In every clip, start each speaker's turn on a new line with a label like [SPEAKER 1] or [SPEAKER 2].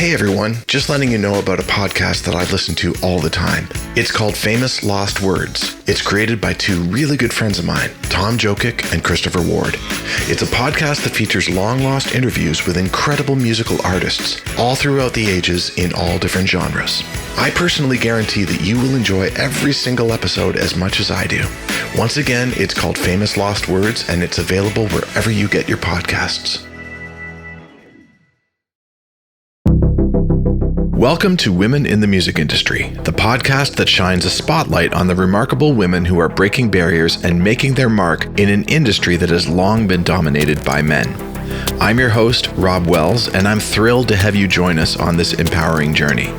[SPEAKER 1] Hey everyone, just letting you know about a podcast that I listen to all the time. It's called Famous Lost Words. It's created by two really good friends of mine, Tom Jokic and Christopher Ward. It's a podcast that features long-lost interviews with incredible musical artists, all throughout the ages in all different genres. I personally guarantee that you will enjoy every single episode as much as I do. Once again, it's called Famous Lost Words, and it's available wherever you get your podcasts. Welcome to Women in the Music Industry, the podcast that shines a spotlight on the remarkable women who are breaking barriers and making their mark in an industry that has long been dominated by men. I'm your host, Rob Wells, and I'm thrilled to have you join us on this empowering journey.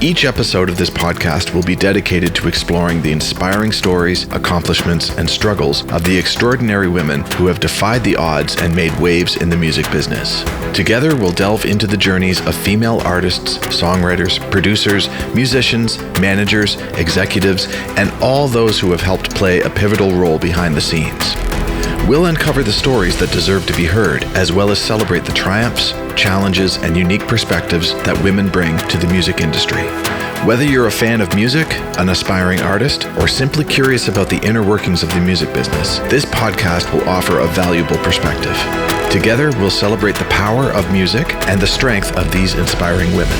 [SPEAKER 1] Each episode of this podcast will be dedicated to exploring the inspiring stories, accomplishments, and struggles of the extraordinary women who have defied the odds and made waves in the music business. Together, we'll delve into the journeys of female artists, songwriters, producers, musicians, managers, executives, and all those who have helped play a pivotal role behind the scenes. We'll uncover the stories that deserve to be heard, as well as celebrate the triumphs, challenges, and unique perspectives that women bring to the music industry. Whether you're a fan of music, an aspiring artist, or simply curious about the inner workings of the music business, this podcast will offer a valuable perspective. Together, we'll celebrate the power of music and the strength of these inspiring women.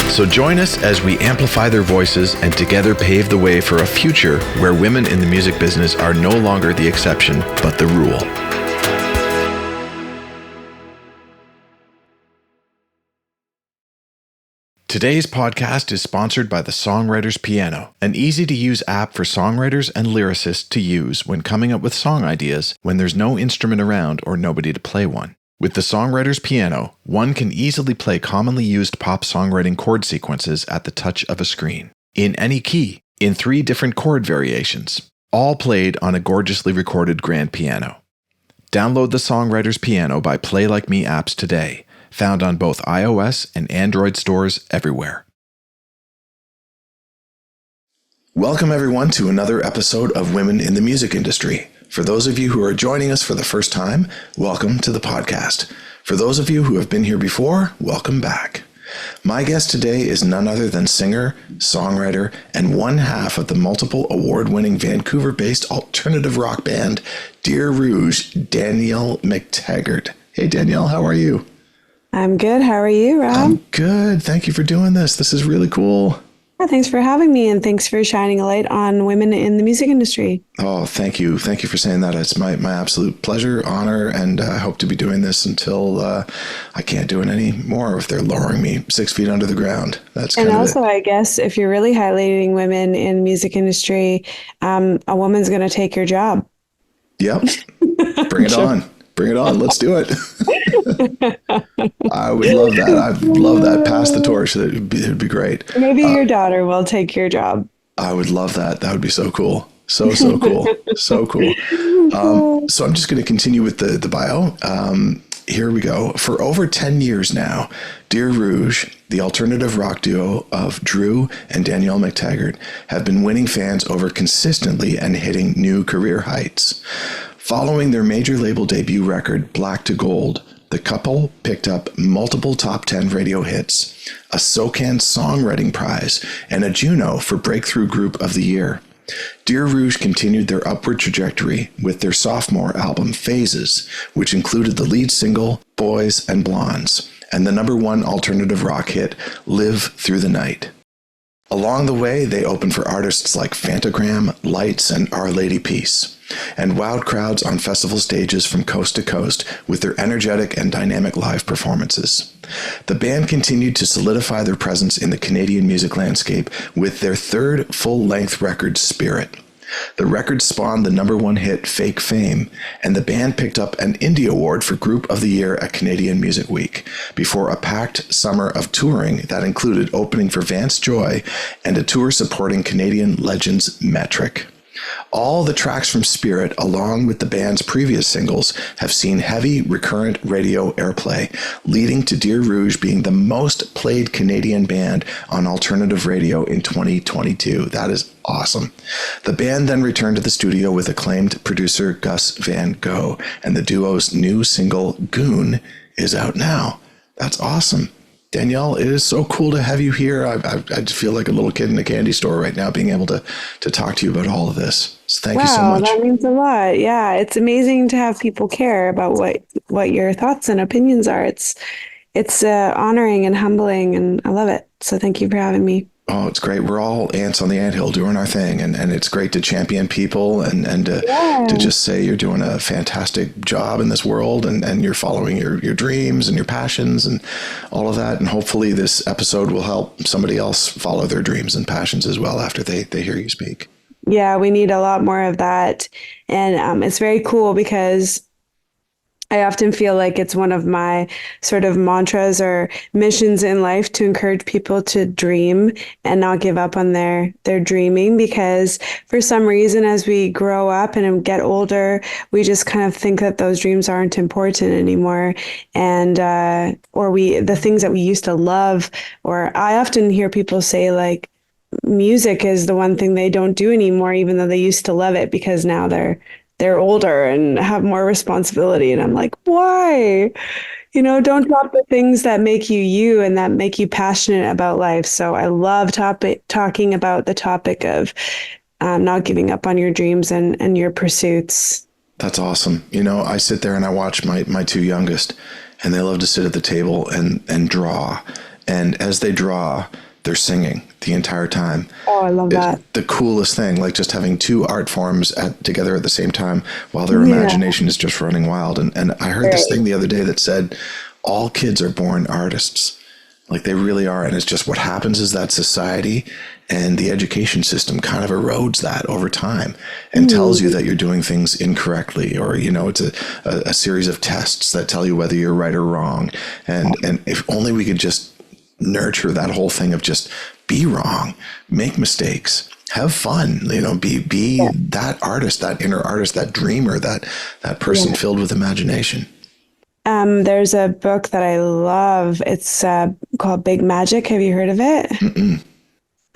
[SPEAKER 1] So join us as we amplify their voices and together pave the way for a future where women in the music business are no longer the exception, but the rule. Today's podcast is sponsored by the Songwriter's Piano, an easy-to-use app for songwriters and lyricists to use when coming up with song ideas when there's no instrument around or nobody to play one. With the Songwriter's Piano, one can easily play commonly used pop songwriting chord sequences at the touch of a screen, in any key, in 3 different chord variations, all played on a gorgeously recorded grand piano. Download the Songwriter's Piano by Play Like Me apps today, found on both iOS and Android stores everywhere. Welcome everyone to another episode of Women in the Music Industry. For those of you who are joining us for the first time, welcome to the podcast. For those of you who have been here before, welcome back. My guest today is none other than singer, songwriter, and one half of the multiple award-winning Vancouver-based alternative rock band Dear Rouge, Danielle McTaggart. Hey Danielle, how are you?
[SPEAKER 2] I'm good. How are you, Rob?
[SPEAKER 1] I'm good. Thank you for doing this. This is really cool.
[SPEAKER 2] Yeah, thanks for having me, and thanks for shining a light on women in the music industry.
[SPEAKER 1] Oh, thank you. Thank you for saying that. It's my absolute pleasure, honor, and I hope to be doing this until I can't do it anymore if they're lowering me 6 feet under the ground. That's kind
[SPEAKER 2] and
[SPEAKER 1] of
[SPEAKER 2] also,
[SPEAKER 1] it.
[SPEAKER 2] I guess, if you're really highlighting women in the music industry, a woman's going to take your job.
[SPEAKER 1] Yep. Bring it on. Bring it on. Let's do it. I would love that. I'd love that. Pass the torch. It'd be great.
[SPEAKER 2] Maybe your daughter will take your job.
[SPEAKER 1] I would love that. That would be so cool. So cool. So cool. So I'm just going to continue with the bio. Here we go. For over 10 years now, Dear Rouge, the alternative rock duo of Drew and Danielle McTaggart, have been winning fans over consistently and hitting new career heights. Following their major label debut record, Black to Gold, the couple picked up multiple top 10 radio hits, a SOCAN Songwriting Prize, and a Juno for Breakthrough Group of the Year. Dear Rouge continued their upward trajectory with their sophomore album, Phases, which included the lead single, Boys and Blondes, and the #1 alternative rock hit, Live Through the Night. Along the way, they opened for artists like Fantagram, Lights, and Our Lady Peace, and wowed crowds on festival stages from coast to coast with their energetic and dynamic live performances. The band continued to solidify their presence in the Canadian music landscape with their third full-length record, Spirit. The record spawned the #1 hit, Fake Fame, and the band picked up an Indie Award for Group of the Year at Canadian Music Week, before a packed summer of touring that included opening for Vance Joy and a tour supporting Canadian legends Metric. All the tracks from Spirit, along with the band's previous singles, have seen heavy, recurrent radio airplay, leading to Dear Rouge being the most played Canadian band on alternative radio in 2022. That is awesome. The band then returned to the studio with acclaimed producer Gus Van Gogh, and the duo's new single, Goon, is out now. That's awesome. Danielle, it is so cool to have you here. I just feel like a little kid in a candy store right now, being able to talk to you about all of this. So thank you so
[SPEAKER 2] Wow,
[SPEAKER 1] much.
[SPEAKER 2] that means a lot. Yeah, it's amazing to have people care about what your thoughts and opinions are. It's honoring and humbling, and I love it. So thank you for having me.
[SPEAKER 1] Oh, it's great. We're all ants on the anthill doing our thing, and it's great to champion people and to
[SPEAKER 2] Yeah.
[SPEAKER 1] just say you're doing a fantastic job in this world, and you're following your dreams and your passions and all of that. And hopefully this episode will help somebody else follow their dreams and passions as well after they hear you speak.
[SPEAKER 2] Yeah, we need a lot more of that. And it's very cool because I often feel like it's one of my sort of mantras or missions in life to encourage people to dream and not give up on their dreaming, because for some reason as we grow up and get older, we just kind of think that those dreams aren't important anymore, and or we the things that we used to love, or I often hear people say like music is the one thing they don't do anymore, even though they used to love it, because now they're older and have more responsibility. And I'm like, why? Don't drop the things that make you you and that make you passionate about life. So I love talking about the topic of not giving up on your dreams and your pursuits.
[SPEAKER 1] That's awesome. I sit there and I watch my two youngest, and they love to sit at the table and draw. And as they draw, they're singing the entire time.
[SPEAKER 2] Oh, I love that.
[SPEAKER 1] The coolest thing, like just having two art forms together at the same time while their
[SPEAKER 2] Yeah.
[SPEAKER 1] imagination is just running wild. And I heard this thing the other day that said all kids are born artists. Like they really are. And it's just what happens is that society and the education system kind of erodes that over time and tells you that you're doing things incorrectly, or, it's a series of tests that tell you whether you're right or wrong. And if only we could just nurture that whole thing of just be wrong, make mistakes, have fun, be that artist, that inner artist, that dreamer, that person filled with imagination.
[SPEAKER 2] There's a book that I love. It's called Big Magic. Have you heard of it?
[SPEAKER 1] Mm-mm.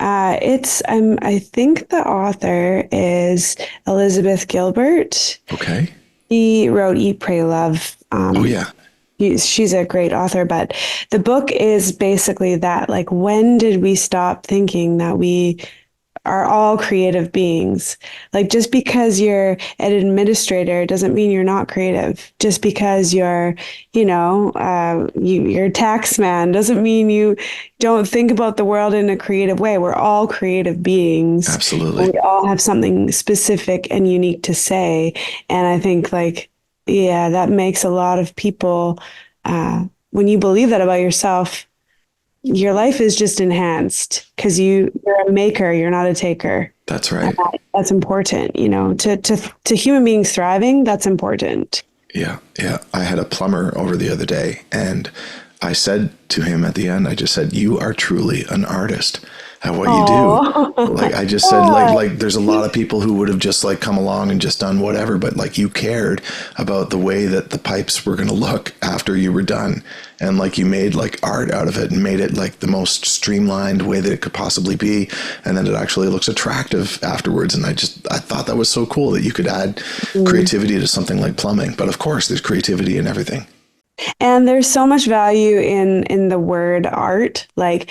[SPEAKER 2] I think the author is Elizabeth Gilbert.
[SPEAKER 1] Okay.
[SPEAKER 2] She wrote Eat, Pray, Love.
[SPEAKER 1] Oh yeah.
[SPEAKER 2] She's a great author, but the book is basically that, like, when did we stop thinking that we are all creative beings? Like, just because you're an administrator doesn't mean you're not creative. Just because you're, you're a tax man doesn't mean you don't think about the world in a creative way. We're all creative beings.
[SPEAKER 1] Absolutely.
[SPEAKER 2] We all have something specific and unique to say. And I think, like, yeah, that makes a lot of people, when you believe that about yourself, your life is just enhanced because you're a maker, you're not a taker.
[SPEAKER 1] That's right.
[SPEAKER 2] That's important, to human beings thriving, that's important.
[SPEAKER 1] Yeah. Yeah. I had a plumber over the other day, and I said to him at the end, I just said, you are truly an artist at what you do. Like I just said, like there's a lot of people who would have just like come along and just done whatever, but like you cared about the way that the pipes were going to look after you were done. And like you made like art out of it and made it like the most streamlined way that it could possibly be. And then it actually looks attractive afterwards. And I thought that was so cool that you could add creativity to something like plumbing. But of course there's creativity in everything.
[SPEAKER 2] And there's so much value in the word art. Like,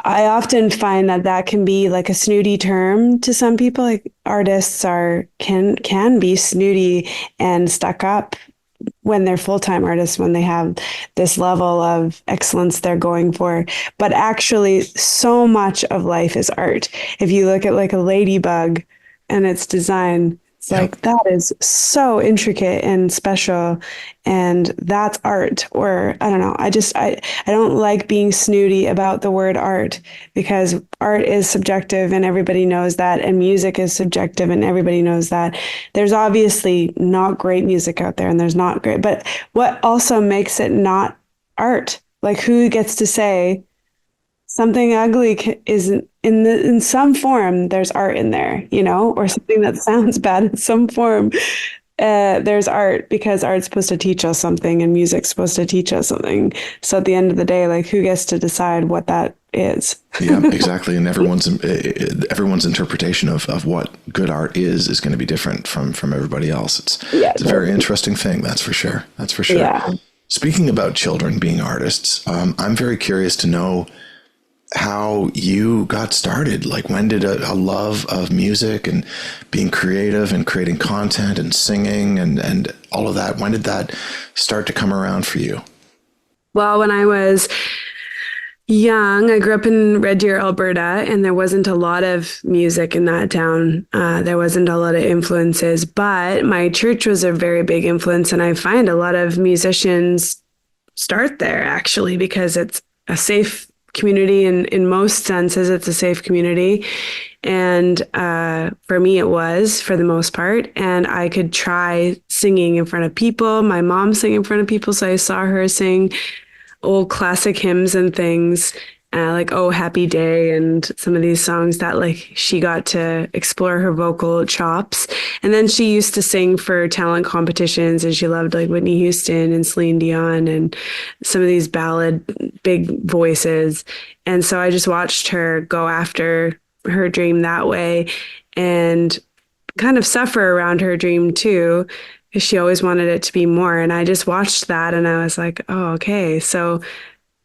[SPEAKER 2] I often find that can be like a snooty term to some people. Like, artists can be snooty and stuck up when they're full-time artists, when they have this level of excellence they're going for. But actually, so much of life is art. If you look at like a ladybug and its design, it's like, that is so intricate and special, and that's art. Or I don't know. I don't like being snooty about the word art, because art is subjective and everybody knows that, and music is subjective and everybody knows that. There's obviously not great music out there, and there's not great, but what also makes it not art? Like, who gets to say something ugly isn't in some form? There's art in there, or something that sounds bad in some form. There's art, because art's supposed to teach us something and music's supposed to teach us something. So at the end of the day, like, who gets to decide what that is?
[SPEAKER 1] Yeah, exactly. And everyone's interpretation of what good art is going to be different from everybody else. It's a very interesting thing. That's for sure. That's for sure.
[SPEAKER 2] Yeah.
[SPEAKER 1] Speaking about children being artists, I'm very curious to know how you got started. Like, when did a love of music and being creative and creating content and singing and all of that, when did that start to come around for you?
[SPEAKER 2] Well, when I was young, I grew up in Red Deer, Alberta, and there wasn't a lot of music in that town. There wasn't a lot of influences, but my church was a very big influence. And I find a lot of musicians start there, actually, because it's a safe community. And in most senses, it's a safe community. And for me, it was, for the most part. And I could try singing in front of people. My mom sang in front of people, so I saw her sing old classic hymns and things, like "Oh Happy Day" and some of these songs that like she got to explore her vocal chops. And then she used to sing for talent competitions, and she loved like Whitney Houston and Celine Dion and some of these ballad big voices. And so I just watched her go after her dream that way and kind of suffer around her dream too, because she always wanted it to be more. And I just watched that and I was like, oh, okay. So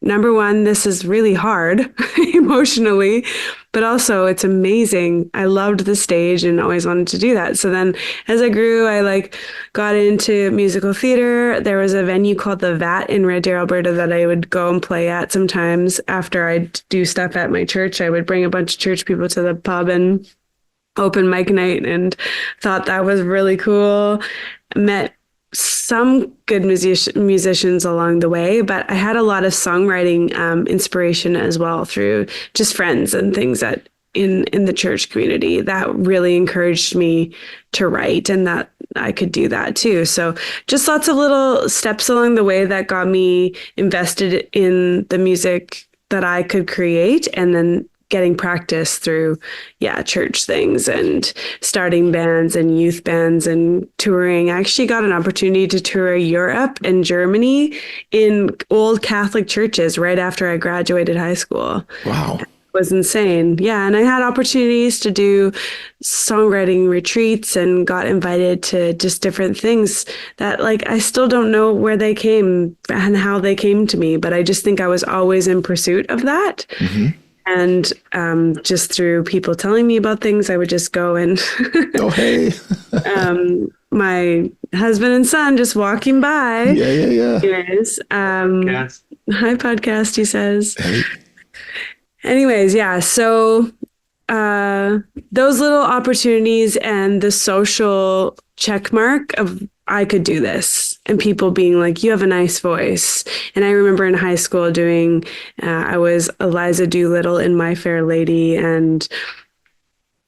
[SPEAKER 2] number one, this is really hard emotionally, but also it's amazing. I loved the stage and always wanted to do that. So then as I grew, I like got into musical theater. There was a venue called the VAT in Red Deer, Alberta that I would go and play at sometimes after I'd do stuff at my church. I would bring a bunch of church people to the pub and open mic night and thought that was really cool. Met some good musicians along the way, but I had a lot of songwriting inspiration as well through just friends and things that in the church community that really encouraged me to write, and that I could do that too. So just lots of little steps along the way that got me invested in the music that I could create, and then getting practice through, church things and starting bands and youth bands and touring. I actually got an opportunity to tour Europe and Germany in old Catholic churches right after I graduated high school.
[SPEAKER 1] Wow.
[SPEAKER 2] It was insane. Yeah. And I had opportunities to do songwriting retreats and got invited to just different things that like, I still don't know where they came and how they came to me, but I just think I was always in pursuit of that. Mm-hmm. And just through people telling me about things, I would just go and
[SPEAKER 1] oh, hey.
[SPEAKER 2] My husband and son just walking by.
[SPEAKER 1] Yeah.
[SPEAKER 2] Anyways, hi, podcast, he says.
[SPEAKER 1] Hey.
[SPEAKER 2] Anyways, yeah. So those little opportunities and the social check mark of I could do this, and people being like, you have a nice voice. And I remember in high school doing, I was Eliza Doolittle in My Fair Lady, and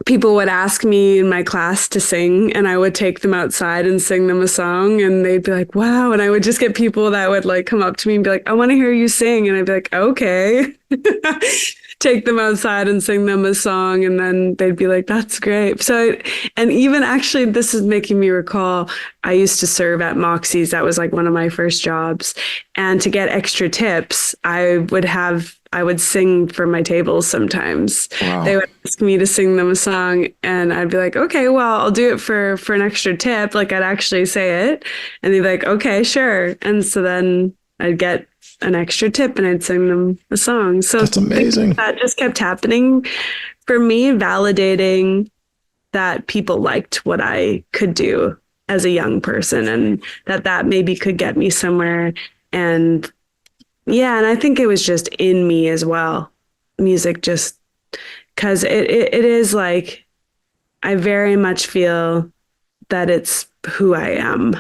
[SPEAKER 2] people would ask me in my class to sing, and I would take them outside and sing them a song, and they'd be like, wow. And I would just get people that would like come up to me and be like, I want to hear you sing. And I'd be like, okay. Take them outside and sing them a song, and then they'd be like, that's great. So, and even actually, this is making me recall, I used to serve at Moxie's. That was like one of my first jobs. And to get extra tips, I would sing for my tables sometimes. Wow. They would ask me to sing them a song, and I'd be like, okay, well, I'll do it for an extra tip. Like, I'd actually say it, and they'd be like, okay, sure. And so then I'd get an extra tip and I'd sing them a song. So
[SPEAKER 1] that's amazing.
[SPEAKER 2] That just kept happening for me, validating that people liked what I could do as a young person, and that maybe could get me somewhere. And and I think it was just in me as well. Music, just because it is like, I very much feel that it's who I am,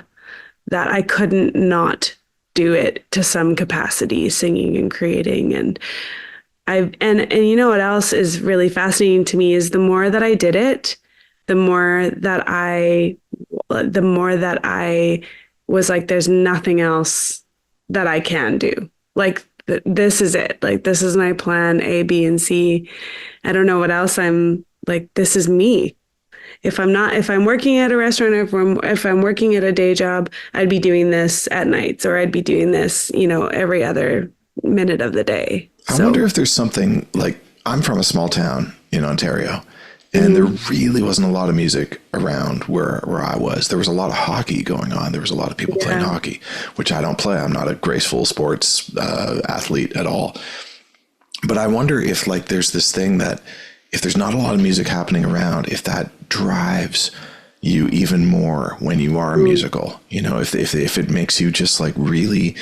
[SPEAKER 2] that I couldn't not do it to some capacity, singing and creating. And and you know what else is really fascinating to me is the more that I did it, the more that I was like, there's nothing else that I can do. Like, this is it. Like, this is my plan A, B, and C. I don't know what else. I'm like, this is me. If I'm working at a restaurant, if I'm working at a day job, I'd be doing this at nights, or I'd be doing this, every other minute of the day.
[SPEAKER 1] I wonder if there's something like, I'm from a small town in Ontario, And there really wasn't a lot of music around where I was. There was a lot of hockey going on. There was a lot of people playing hockey, which I don't play. I'm not a graceful sports athlete at all. But I wonder if like there's this thing that if there's not a lot of music happening around, if that drives you even more when you are musical, you know, if it makes you just like really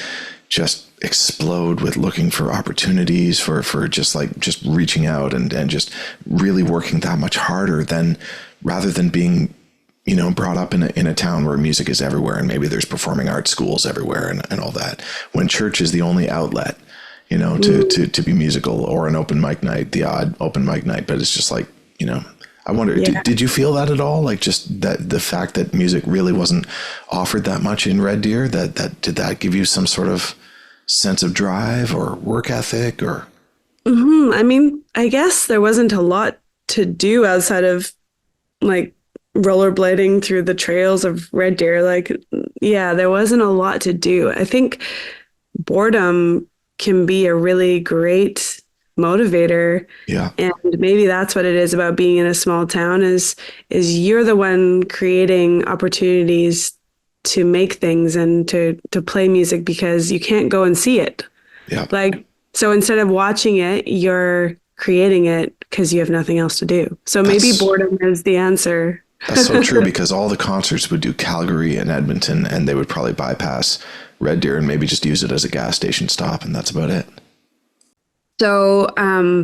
[SPEAKER 1] just explode with looking for opportunities for just reaching out and just really working that much harder than rather than being, you know, brought up in a town where music is everywhere and maybe there's performing arts schools everywhere and all that, when church is the only outlet, you know, to be musical, or an open mic night, the odd open mic night. But it's just like, you know, I wonder, did you feel that at all? Like just that the fact that music really wasn't offered that much in Red Deer, did that give you some sort of sense of drive or work ethic or?
[SPEAKER 2] I mean, I guess there wasn't a lot to do outside of like rollerblading through the trails of Red Deer. Like, yeah, there wasn't a lot to do. I think boredom can be a really great motivator.
[SPEAKER 1] Yeah.
[SPEAKER 2] And maybe that's what it is about being in a small town is you're the one creating opportunities to make things and to play music because you can't go and see it.
[SPEAKER 1] Yeah.
[SPEAKER 2] Like, so instead of watching it, you're creating it because you have nothing else to do. So maybe boredom is the answer.
[SPEAKER 1] That's so true, because all the concerts would do Calgary and Edmonton, and they would probably bypass Red Deer and maybe just use it as a gas station stop, and that's about it.
[SPEAKER 2] So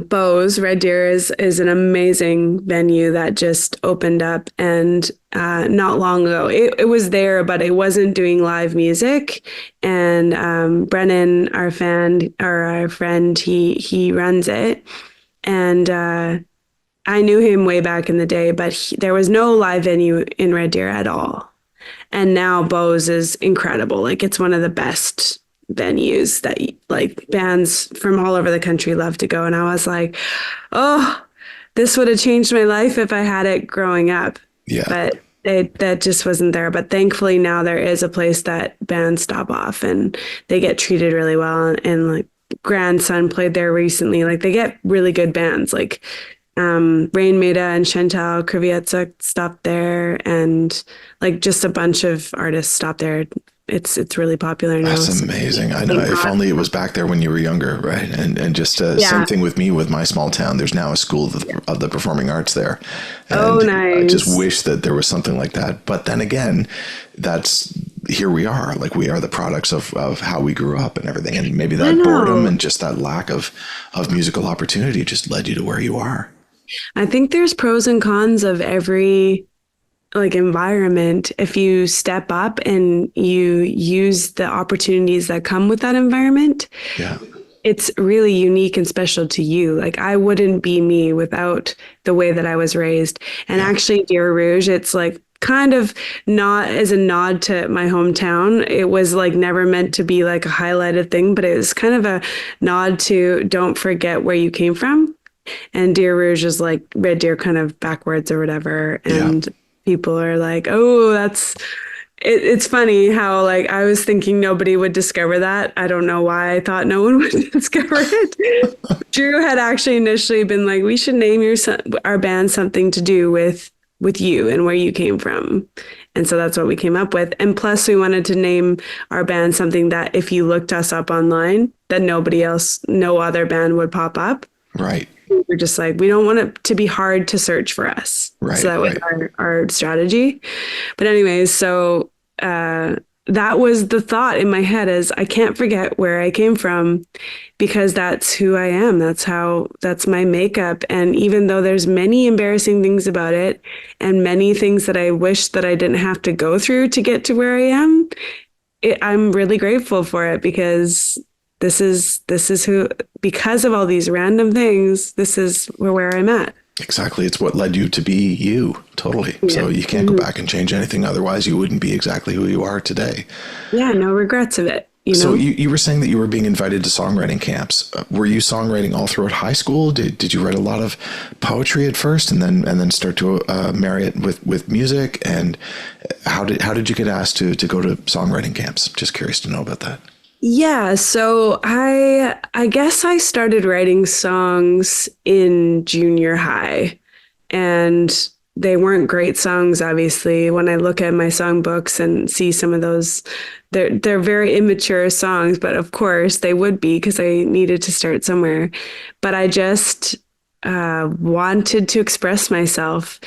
[SPEAKER 2] Bose, Red Deer is an amazing venue that just opened up, and not long ago it was there, but it wasn't doing live music. And Brennan, our friend, he runs it, and I knew him way back in the day, but there was no live venue in Red Deer at all. And now Bose is incredible. Like, it's one of the best venues that like bands from all over the country love to go. And I was like, oh, this would have changed my life if I had it growing up.
[SPEAKER 1] Yeah.
[SPEAKER 2] But that just wasn't there. But thankfully now there is a place that bands stop off and they get treated really well. And like Grandson played there recently. Like, they get really good bands. Like Rain Maida and Chantal Krivietsa stopped there, and like just a bunch of artists stopped there. It's really popular now.
[SPEAKER 1] That's amazing. I know. If only it was back there when you were younger, right? And just same thing with me with my small town. There's now a school of the performing arts there. And
[SPEAKER 2] nice.
[SPEAKER 1] I just wish that there was something like that. But then again, here we are. Like, we are the products of how we grew up and everything. And maybe that boredom and just that lack of musical opportunity just led you to where you are.
[SPEAKER 2] I think there's pros and cons of every like environment. If you step up and you use the opportunities that come with that environment, it's really unique and special to you. Like, I wouldn't be me without the way that I was raised. And actually, Dear Rouge, it's like kind of not as a nod to my hometown. It was like never meant to be like a highlighted thing, but it was kind of a nod to don't forget where you came from. And Dear Rouge is like Red Deer kind of backwards or whatever. And people are like, oh, it's funny how like I was thinking nobody would discover that. I don't know why I thought no one would discover it. Drew had actually initially been like, we should name our band something to do with you and where you came from. And so that's what we came up with. And plus we wanted to name our band something that if you looked us up online, that no other band would pop up.
[SPEAKER 1] Right.
[SPEAKER 2] We're just like, we don't want it to be hard to search for us.
[SPEAKER 1] Right.
[SPEAKER 2] So that was our strategy. But anyways, so that was the thought in my head, is I can't forget where I came from, because that's who I am. That's my makeup. And even though there's many embarrassing things about it and many things that I wish that I didn't have to go through to get to where I am, I'm really grateful for it, because this is who, because of all these random things, this is where I'm at.
[SPEAKER 1] Exactly. It's what led you to be you. Totally. Yeah. So you can't go back and change anything. Otherwise you wouldn't be exactly who you are today. Yeah.
[SPEAKER 2] No regrets of it.
[SPEAKER 1] So you were saying that you were being invited to songwriting camps. Were you songwriting all throughout high school? Did you write a lot of poetry at first and then start to marry it with music? And how did you get asked to go to songwriting camps? Just curious to know about that.
[SPEAKER 2] Yeah, so I guess I started writing songs in junior high. And they weren't great songs, obviously. When I look at my songbooks and see some of those, they're very immature songs, but of course they would be because I needed to start somewhere. But I just wanted to express myself.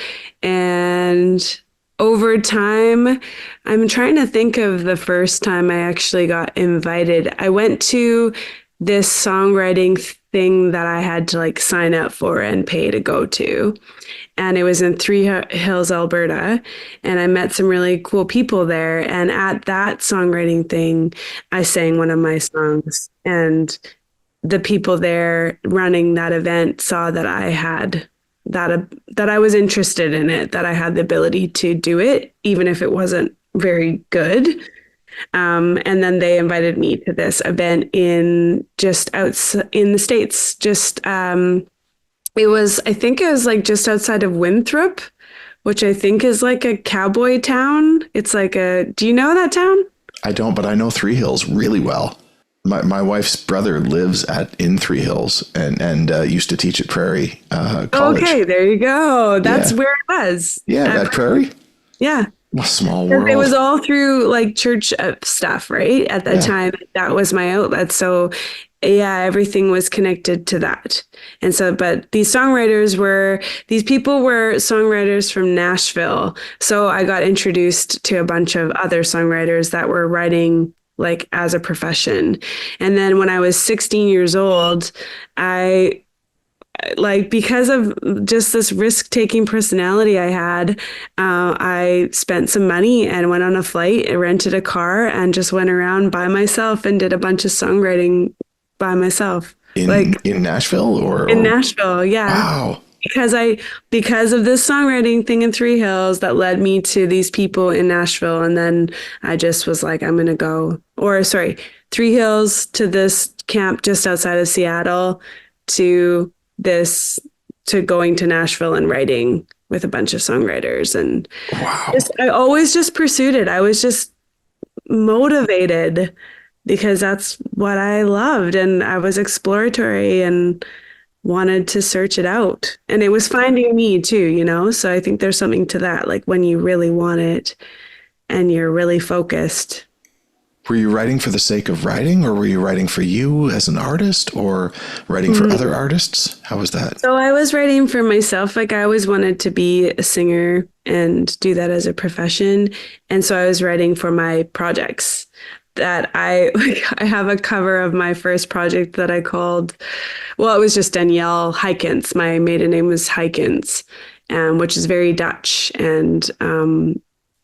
[SPEAKER 2] And over time, I'm trying to think of the first time I actually got invited. I went to this songwriting thing that I had to like sign up for and pay to go to. And it was in Three Hills, Alberta. And I met some really cool people there. And at that songwriting thing, I sang one of my songs. And the people there running that event saw that I had that I was interested in it, that I had the ability to do it, even if it wasn't very good. And then they invited me to this event in just outside in the States. I think it was like just outside of Winthrop, which I think is like a cowboy town. Do you know that town?
[SPEAKER 1] I don't, but I know Three Hills really well. My wife's brother lives in Three Hills and used to teach at Prairie College.
[SPEAKER 2] Okay, there you go. That's where it was.
[SPEAKER 1] Yeah, at Prairie.
[SPEAKER 2] Yeah.
[SPEAKER 1] What a small world.
[SPEAKER 2] It was all through like church stuff, right? At that time, that was my outlet. So yeah, everything was connected to that. And so, but these people were songwriters from Nashville. So I got introduced to a bunch of other songwriters that were writing like as a profession. And then when I was 16 years old, because of just this risk-taking personality I had, I spent some money and went on a flight, rented a car, and just went around by myself and did a bunch of songwriting by myself.
[SPEAKER 1] In Nashville
[SPEAKER 2] in Nashville, yeah.
[SPEAKER 1] Wow.
[SPEAKER 2] Because of this songwriting thing in Three Hills that led me to these people in Nashville, and then I just was like, I'm gonna go. Three Hills to this camp just outside of Seattle to going to Nashville and writing with a bunch of songwriters. And
[SPEAKER 1] wow.
[SPEAKER 2] I always just pursued it. I was just motivated because that's what I loved. And I was exploratory and wanted to search it out. And it was finding me too, So I think there's something to that, like when you really want it and you're really focused.
[SPEAKER 1] Were you writing for the sake of writing, or were you writing for you as an artist, or writing for other artists? How was that?
[SPEAKER 2] So I was writing for myself. Like I always wanted to be a singer and do that as a profession. And so I was writing for my projects that I have a cover of my first project that I called, well, it was just Danielle Hykens. My maiden name was Hykens, which is very Dutch. And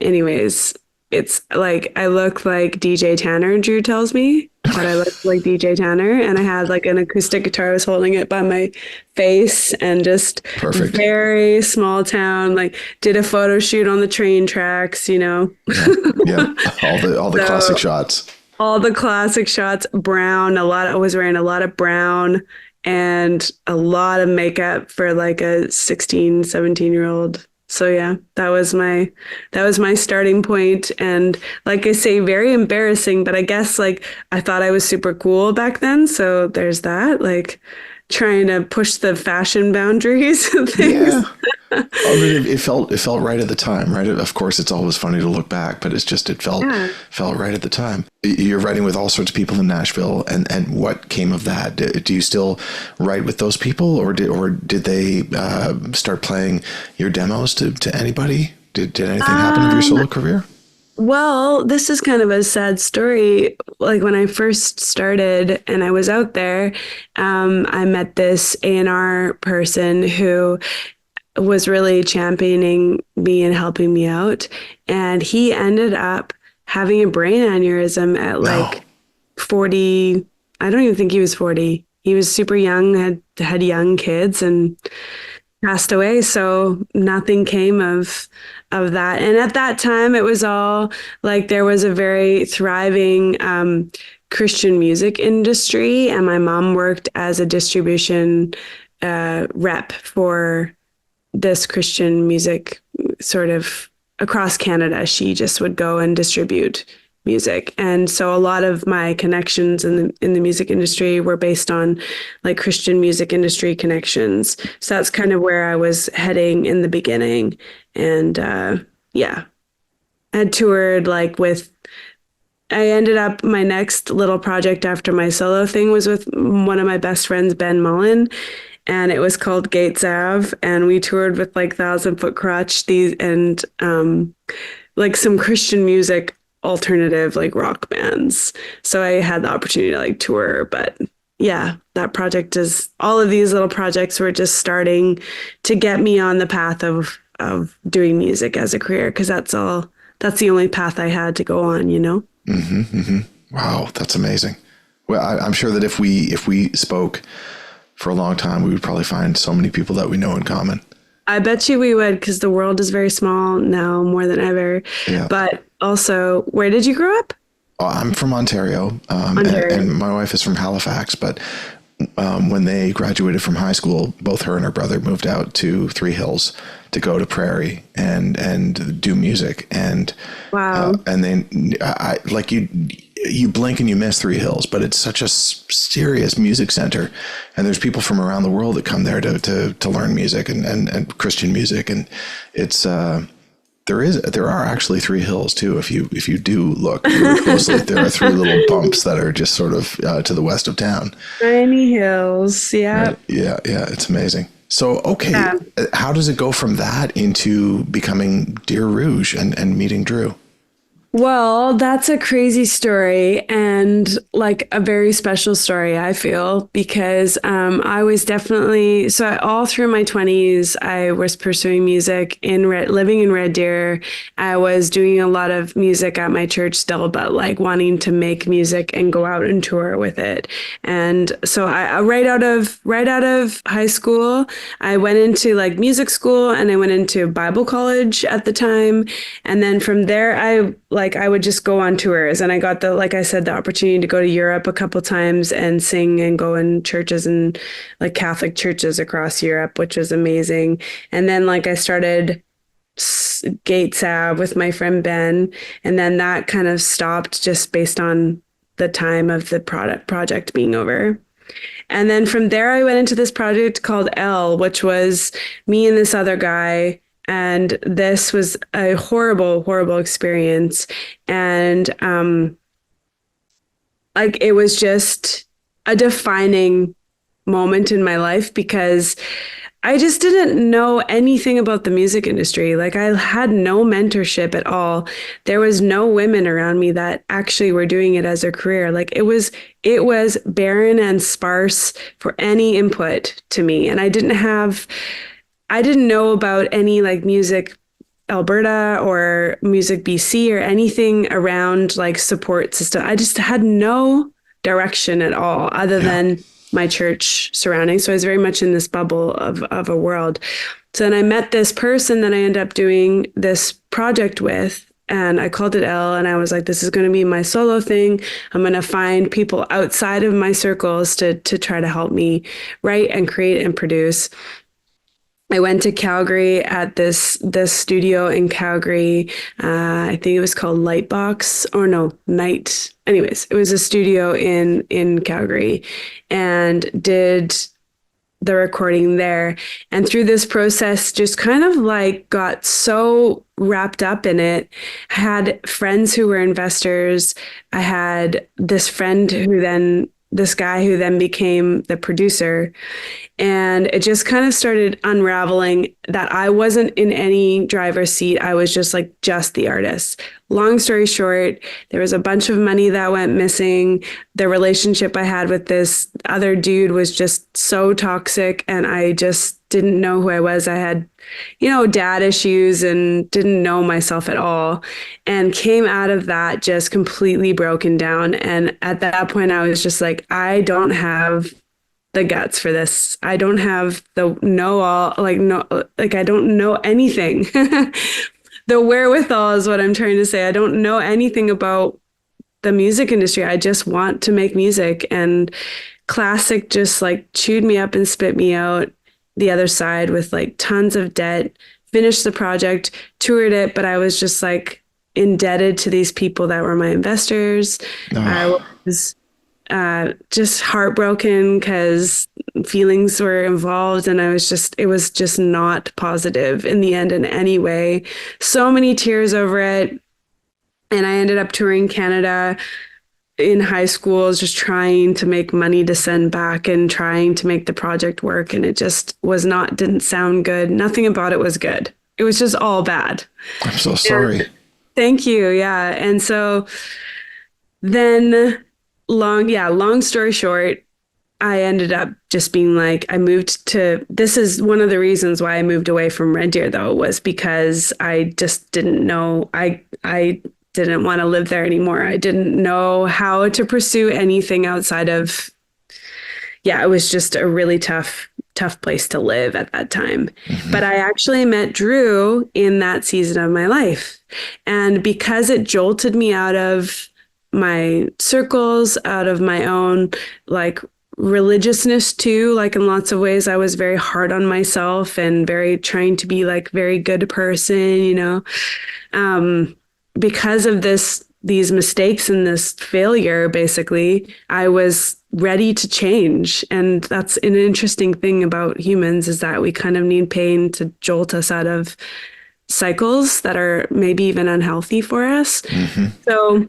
[SPEAKER 2] anyways, it's like I look like DJ Tanner, Drew tells me, but I look like DJ Tanner. And I had like an acoustic guitar. I was holding it by my face and just
[SPEAKER 1] perfect.
[SPEAKER 2] Very small town, like did a photo shoot on the train tracks,
[SPEAKER 1] Yeah. All the classic shots. All the
[SPEAKER 2] classic shots, brown, I was wearing a lot of brown and a lot of makeup for like a 16, 17-year-old. So yeah, that was my starting point. And like I say, very embarrassing, but I guess like I thought I was super cool back then. So there's that, like trying to push the fashion boundaries and things.
[SPEAKER 1] Yeah. I mean, it felt right at the time, right? Of course, it's always funny to look back, but it felt right at the time. You're writing with all sorts of people in Nashville, and what came of that? Do you still write with those people, or did they start playing your demos to anybody? Did anything happen in your solo career?
[SPEAKER 2] Well, this is kind of a sad story. Like when I first started and I was out there, I met this A&R person who was really championing me and helping me out. And he ended up having a brain aneurysm at like 40. I don't even think he was 40. He was super young, had young kids and passed away. So nothing came of that. And at that time, it was all like there was a very thriving Christian music industry. And my mom worked as a distribution rep for this Christian music sort of across Canada. She just would go and distribute music. And so a lot of my connections in the music industry were based on like Christian music industry connections. So that's kind of where I was heading in the beginning. And yeah, I had toured like with I ended up my next little project after my solo thing was with one of my best friends, Ben Mullen, and it was called Gates Ave, and we toured with like Thousand Foot Crotch these and like some Christian music alternative like rock bands. So I had the opportunity to like tour, but yeah, that project is all of these little projects were just starting to get me on the path of doing music as a career because that's the only path I had to go on, you know?
[SPEAKER 1] Mm-hmm, mm-hmm. Wow, that's amazing. Well, I'm sure that if we spoke for a long time, we would probably find so many people that we know in common.
[SPEAKER 2] I bet you we would because the world is very small now more than ever.
[SPEAKER 1] Yeah.
[SPEAKER 2] But also, where did you grow up?
[SPEAKER 1] Oh, I'm from Ontario,
[SPEAKER 2] Ontario.
[SPEAKER 1] and my wife is from Halifax. But when they graduated from high school, both her and her brother moved out to Three Hills to go to Prairie and do music. And
[SPEAKER 2] Wow.
[SPEAKER 1] And then I like you blink and you miss Three Hills, but it's such a serious music center, and there's people from around the world that come there to learn music and Christian music, and it's there are actually Three Hills too. If you do look really closely, there are three little bumps that are just sort of to the west of town.
[SPEAKER 2] Tiny Hills. Yeah.
[SPEAKER 1] Right? Yeah, it's amazing. So, okay,
[SPEAKER 2] Yeah.
[SPEAKER 1] How does it go from that into becoming Dear Rouge and meeting Drew?
[SPEAKER 2] Well, that's a crazy story and like a very special story, I feel, because I was definitely all through my 20s, I was pursuing music living in Red Deer. I was doing a lot of music at my church still, but like wanting to make music and go out and tour with it. And so I right out of high school, I went into like music school and I went into Bible college at the time. And then from there, I would just go on tours, and I got like I said, the opportunity to go to Europe a couple times and sing and go in churches and like Catholic churches across Europe, which was amazing. And then like I started Gates Ave with my friend Ben, and then that kind of stopped just based on the time of the project being over. And then from there, I went into this project called L, which was me and this other guy. And this was a horrible, horrible experience. And like it was just a defining moment in my life because I just didn't know anything about the music industry. Like I had no mentorship at all. There was no women around me that actually were doing it as a career. Like it was barren and sparse for any input to me. And I didn't know about any like Music Alberta or Music BC or anything around like support system. I just had no direction at all other than my church surroundings. So I was very much in this bubble of a world. So then I met this person that I ended up doing this project with, and I called it L, and I was like, this is going to be my solo thing. I'm going to find people outside of my circles to try to help me write and create and produce. I went to Calgary at this studio in Calgary. I think it was called Lightbox or no, Night. Anyways, it was a studio in Calgary, and did the recording there. And through this process, just kind of like got so wrapped up in it. I had friends who were investors. I had this guy who then became the producer. And it just kind of started unraveling that I wasn't in any driver's seat. I was just the artist. Long story short, there was a bunch of money that went missing. The relationship I had with this other dude was just so toxic, and I just didn't know who I was. I had, dad issues and didn't know myself at all, and came out of that just completely broken down. And at that point, I was just like, I don't have the guts for this. I don't have the know-all, I don't know anything. The wherewithal is what I'm trying to say. I don't know anything about the music industry. I just want to make music, and classic just chewed me up and spit me out the other side with tons of debt. Finished the project, toured it, but I was just indebted to these people that were my investors.
[SPEAKER 1] Oh.
[SPEAKER 2] I was just heartbroken because feelings were involved, and it was just not positive in the end in any way. So many tears over it. And I ended up touring Canada in high school, just trying to make money to send back and trying to make the project work. And it just didn't sound good. Nothing about it was good. It was just all bad.
[SPEAKER 1] I'm so sorry.
[SPEAKER 2] And, thank you. Yeah. And so then long story short, I ended up just being like, this is one of the reasons why I moved away from Red Deer, though, was because I just didn't know, I didn't want to live there anymore. I didn't know how to pursue anything outside of, it was just a really tough place to live at that time. Mm-hmm. But I actually met Drew in that season of my life. And because it jolted me out of my circles, out of my own like religiousness too, like in lots of ways, I was very hard on myself and very trying to be like very good person, because of these mistakes and this failure, basically, I was ready to change. And that's an interesting thing about humans, is that we kind of need pain to jolt us out of cycles that are maybe even unhealthy for us. Mm-hmm. So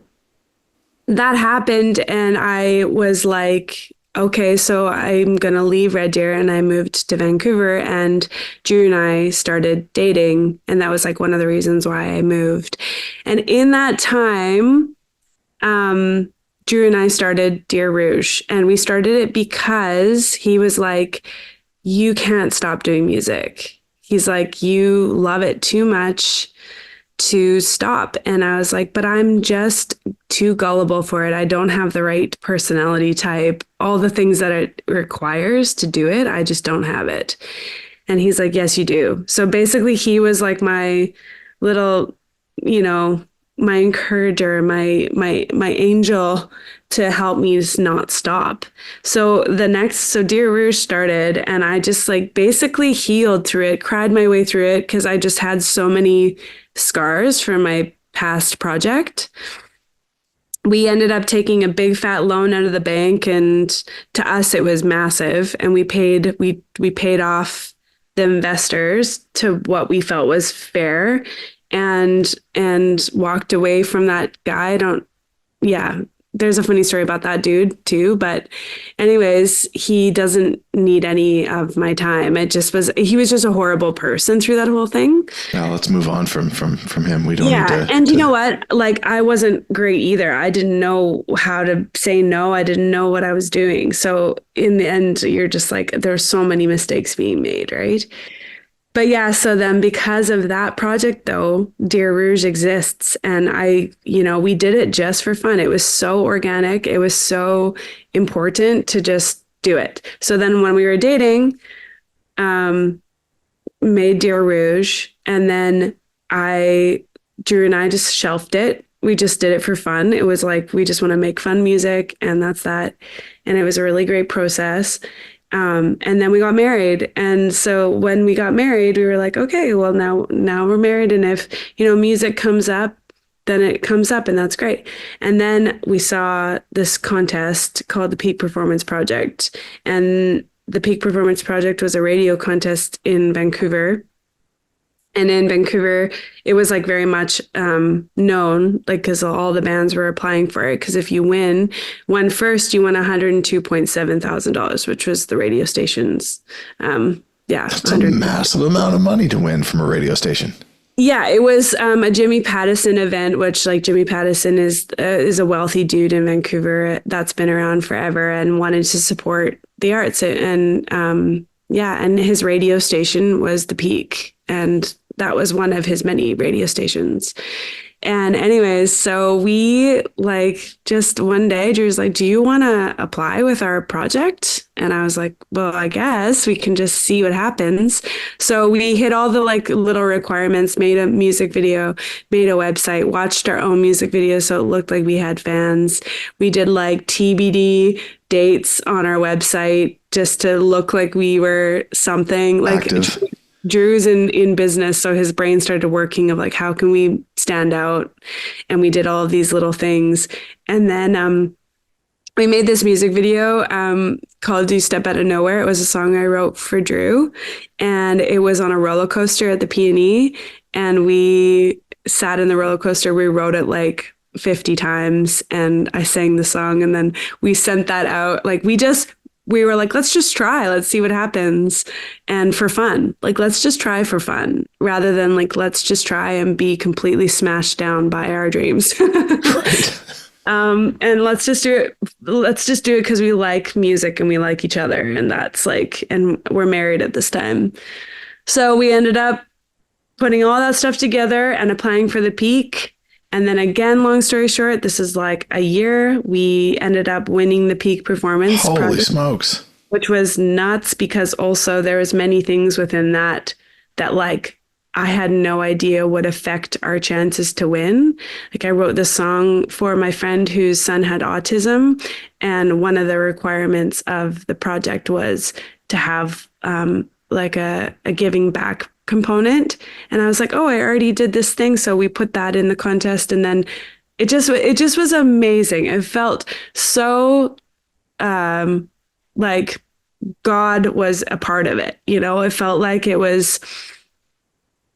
[SPEAKER 2] that happened, and I was like, okay, so I'm going to leave Red Deer, and I moved to Vancouver, and Drew and I started dating. And that was like one of the reasons why I moved. And in that time, Drew and I started Dear Rouge, and we started it because he was like, you can't stop doing music. He's like, you love it too much to stop. And I was like, but I'm just too gullible for it. I don't have the right personality type, all the things that it requires to do it. I just don't have it. And he's like, yes, you do. So basically he was like my little, my encourager, my angel to help me just not stop. So Dear Rouge started, and I just like basically healed through it, cried my way through it, because I just had so many scars from my past project. We ended up taking a big fat loan out of the bank, and to us it was massive. And we paid off the investors to what we felt was fair, and walked away from that guy. There's a funny story about that dude too, but anyways, he doesn't need any of my time. He was just a horrible person through that whole thing.
[SPEAKER 1] Now let's move on from him. We don't need to.
[SPEAKER 2] And you know what? Like, I wasn't great either. I didn't know how to say no. I didn't know what I was doing. So in the end, you're just like, there's so many mistakes being made, right? But yeah, so then because of that project, though, Dear Rouge exists. And we did it just for fun. It was so organic. It was so important to just do it. So then when we were dating, made Dear Rouge, and then Drew and I just shelved it. We just did it for fun. It was like, we just want to make fun music, and that's that. And it was a really great process. And then we got married. And so when we got married, we were like, okay, well, now we're married. And if, music comes up, then it comes up, and that's great. And then we saw this contest called the Peak Performance Project. And the Peak Performance Project was a radio contest in Vancouver. And in Vancouver, it was like very much known, like, because all the bands were applying for it. Because if you won first, you won $102,700, which was the radio station's.
[SPEAKER 1] That's a massive amount of money to win from a radio station.
[SPEAKER 2] Yeah, it was a Jimmy Pattison event, which, like, Jimmy Pattison is a wealthy dude in Vancouver that's been around forever and wanted to support the arts. And and his radio station was the Peak, and that was one of his many radio stations. And anyways, so we just one day, Drew's like, do you want to apply with our project? And I was like, well, I guess we can just see what happens. So we hit all the little requirements, made a music video, made a website, watched our own music video. So it looked like we had fans. We did TBD dates on our website just to look like we were something
[SPEAKER 1] active.
[SPEAKER 2] Drew's in business, so his brain started working of like, how can we stand out? And we did all of these little things. And then we made this music video called Do You Step Out of Nowhere. It was a song I wrote for Drew, and it was on a roller coaster at the P&E, and we sat in the roller coaster. We wrote it like 50 times, and I sang the song, and then we sent that out. Like we were like, let's just try. Let's see what happens. And for fun, like, let's just try for fun rather than like, let's just try and be completely smashed down by our dreams.
[SPEAKER 1] Right.
[SPEAKER 2] And let's just do it. Let's just do it because we like music and we like each other. And that's like, and we're married at this time. So we ended up putting all that stuff together and applying for the Peak. And then again, long story short, this is like a year. We ended up winning the Peak Performance
[SPEAKER 1] Holy
[SPEAKER 2] project,
[SPEAKER 1] smokes.
[SPEAKER 2] which was nuts because also there was many things within that like I had no idea would affect our chances to win. Like I wrote this song for my friend whose son had autism, and one of the requirements of the project was to have like a giving back component. And I was like, oh, I already did this thing, so we put that in the contest, and then it just was amazing. It felt so like God was a part of it. You know, it felt like it was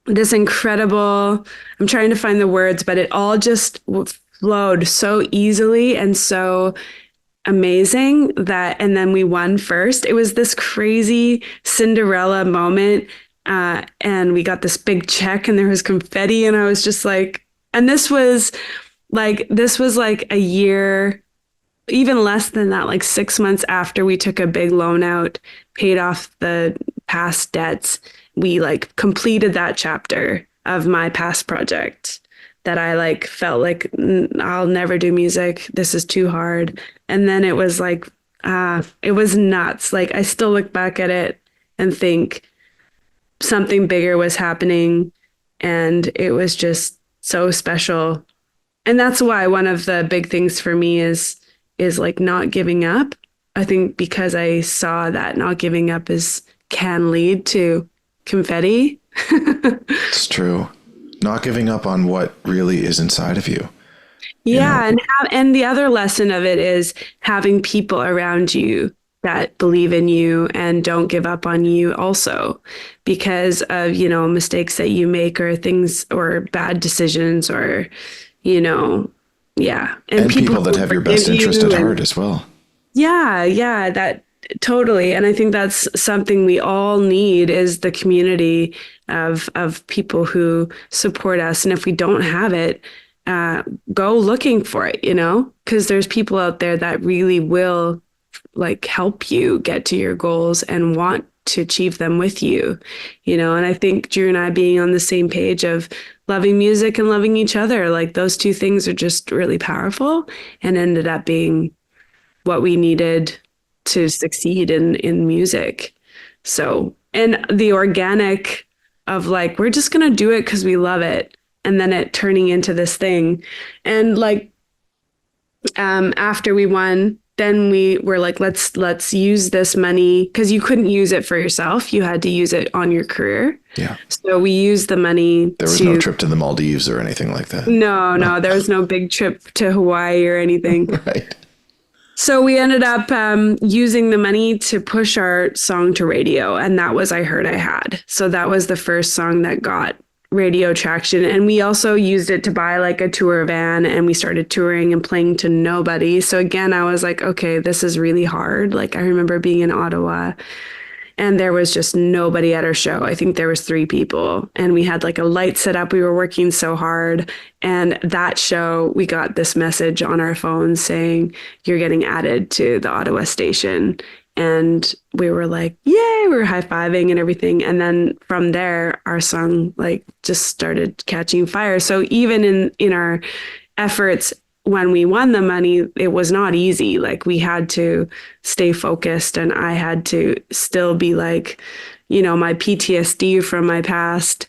[SPEAKER 2] this incredible, I'm trying to find the words, but it all just flowed so easily and so amazing that, and then we won first. It was this crazy Cinderella moment. And we got this big check and there was confetti, and I was just like, and this was like a year, even less than that, like 6 months after we took a big loan out, paid off the past debts. We like completed that chapter of my past project that I like felt like I'll never do music. This is too hard. And then it was like, it was nuts. Like I still look back at it and think something bigger was happening, and it was just so special. And that's why one of the big things for me is like not giving up. I think because I saw that not giving up can lead to confetti.
[SPEAKER 1] It's true. Not giving up on what really is inside of you.
[SPEAKER 2] Yeah,
[SPEAKER 1] You know?
[SPEAKER 2] and the other lesson of it is having people around you that believe in you and don't give up on you also because of, you know, mistakes that you make or things or bad decisions or, you know, yeah.
[SPEAKER 1] And people that have your best interest at heart as well.
[SPEAKER 2] Yeah, that totally. And I think that's something we all need is the community of people who support us. And if we don't have it, go looking for it, you know, because there's people out there that really will like help you get to your goals and want to achieve them with you, you know. And I think Drew and I being on the same page of loving music and loving each other, like those two things are just really powerful and ended up being what we needed to succeed in music. So, and the organic of like, we're just going to do it because we love it. And then it turning into this thing. And like, after we won, then we were like, let's use this money because you couldn't use it for yourself. You had to use it on your career.
[SPEAKER 1] Yeah.
[SPEAKER 2] So we used the money.
[SPEAKER 1] There was no trip to the Maldives or anything like that.
[SPEAKER 2] No, there was no big trip to Hawaii or anything.
[SPEAKER 1] Right.
[SPEAKER 2] So we ended up using the money to push our song to radio. And that was I Heard I Had. So that was the first song that got radio traction. And we also used it to buy like a tour van, and we started touring and playing to nobody. So again, I was like, okay, this is really hard. Like I remember being in Ottawa and there was just nobody at our show. I think there was 3 people, and we had like a light set up. We were working so hard. And that show, we got this message on our phones saying, you're getting added to the Ottawa station. And we were like, yay, we were high-fiving and everything. And then from there, our song like just started catching fire. So even in our efforts when we won the money, it was not easy. Like we had to stay focused, and I had to still be like, you know, my PTSD from my past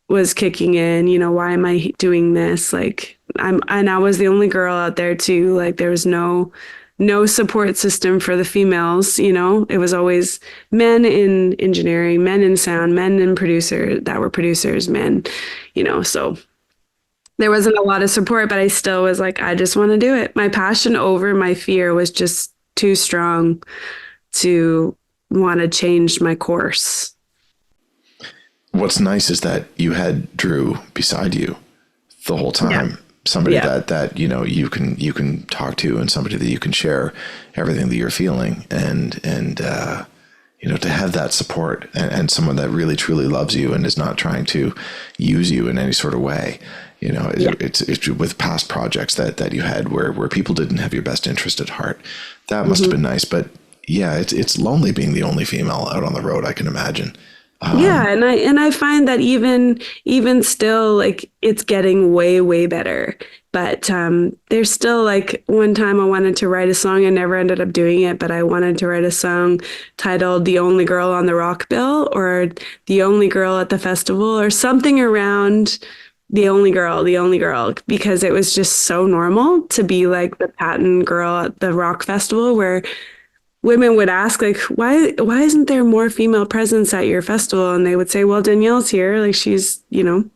[SPEAKER 2] was kicking in. You know, why am I doing this? Like I was the only girl out there too. Like there was no no support system for the females, you know. It was always men in engineering, men in sound, men in producer that were producers, men, you know. So there wasn't a lot of support, but I still was like, I just want to do it. My passion over my fear was just too strong to want to change my course.
[SPEAKER 1] What's nice is that you had Drew beside you the whole time.
[SPEAKER 2] Yeah.
[SPEAKER 1] Somebody
[SPEAKER 2] Yeah.
[SPEAKER 1] that you can talk to, and somebody that you can share everything that you're feeling, and to have that support, and someone that really truly loves you and is not trying to use you in any sort of way. It's with past projects that you had where people didn't have your best interest at heart. That must have been nice. But yeah, it's lonely being the only female out on the road, I can imagine.
[SPEAKER 2] Yeah, and I find that even still, like, it's getting way better. But there's still, like, one time I wanted to write a song. I never ended up doing it, but I wanted to write a song titled "The Only Girl on the Rock Bill" or "The Only Girl at the Festival" or something around the only girl, because it was just so normal to be like the patent girl at the rock festival, where women would ask, like, why isn't there more female presence at your festival? And they would say, well, Danielle's here, like, she's, you know,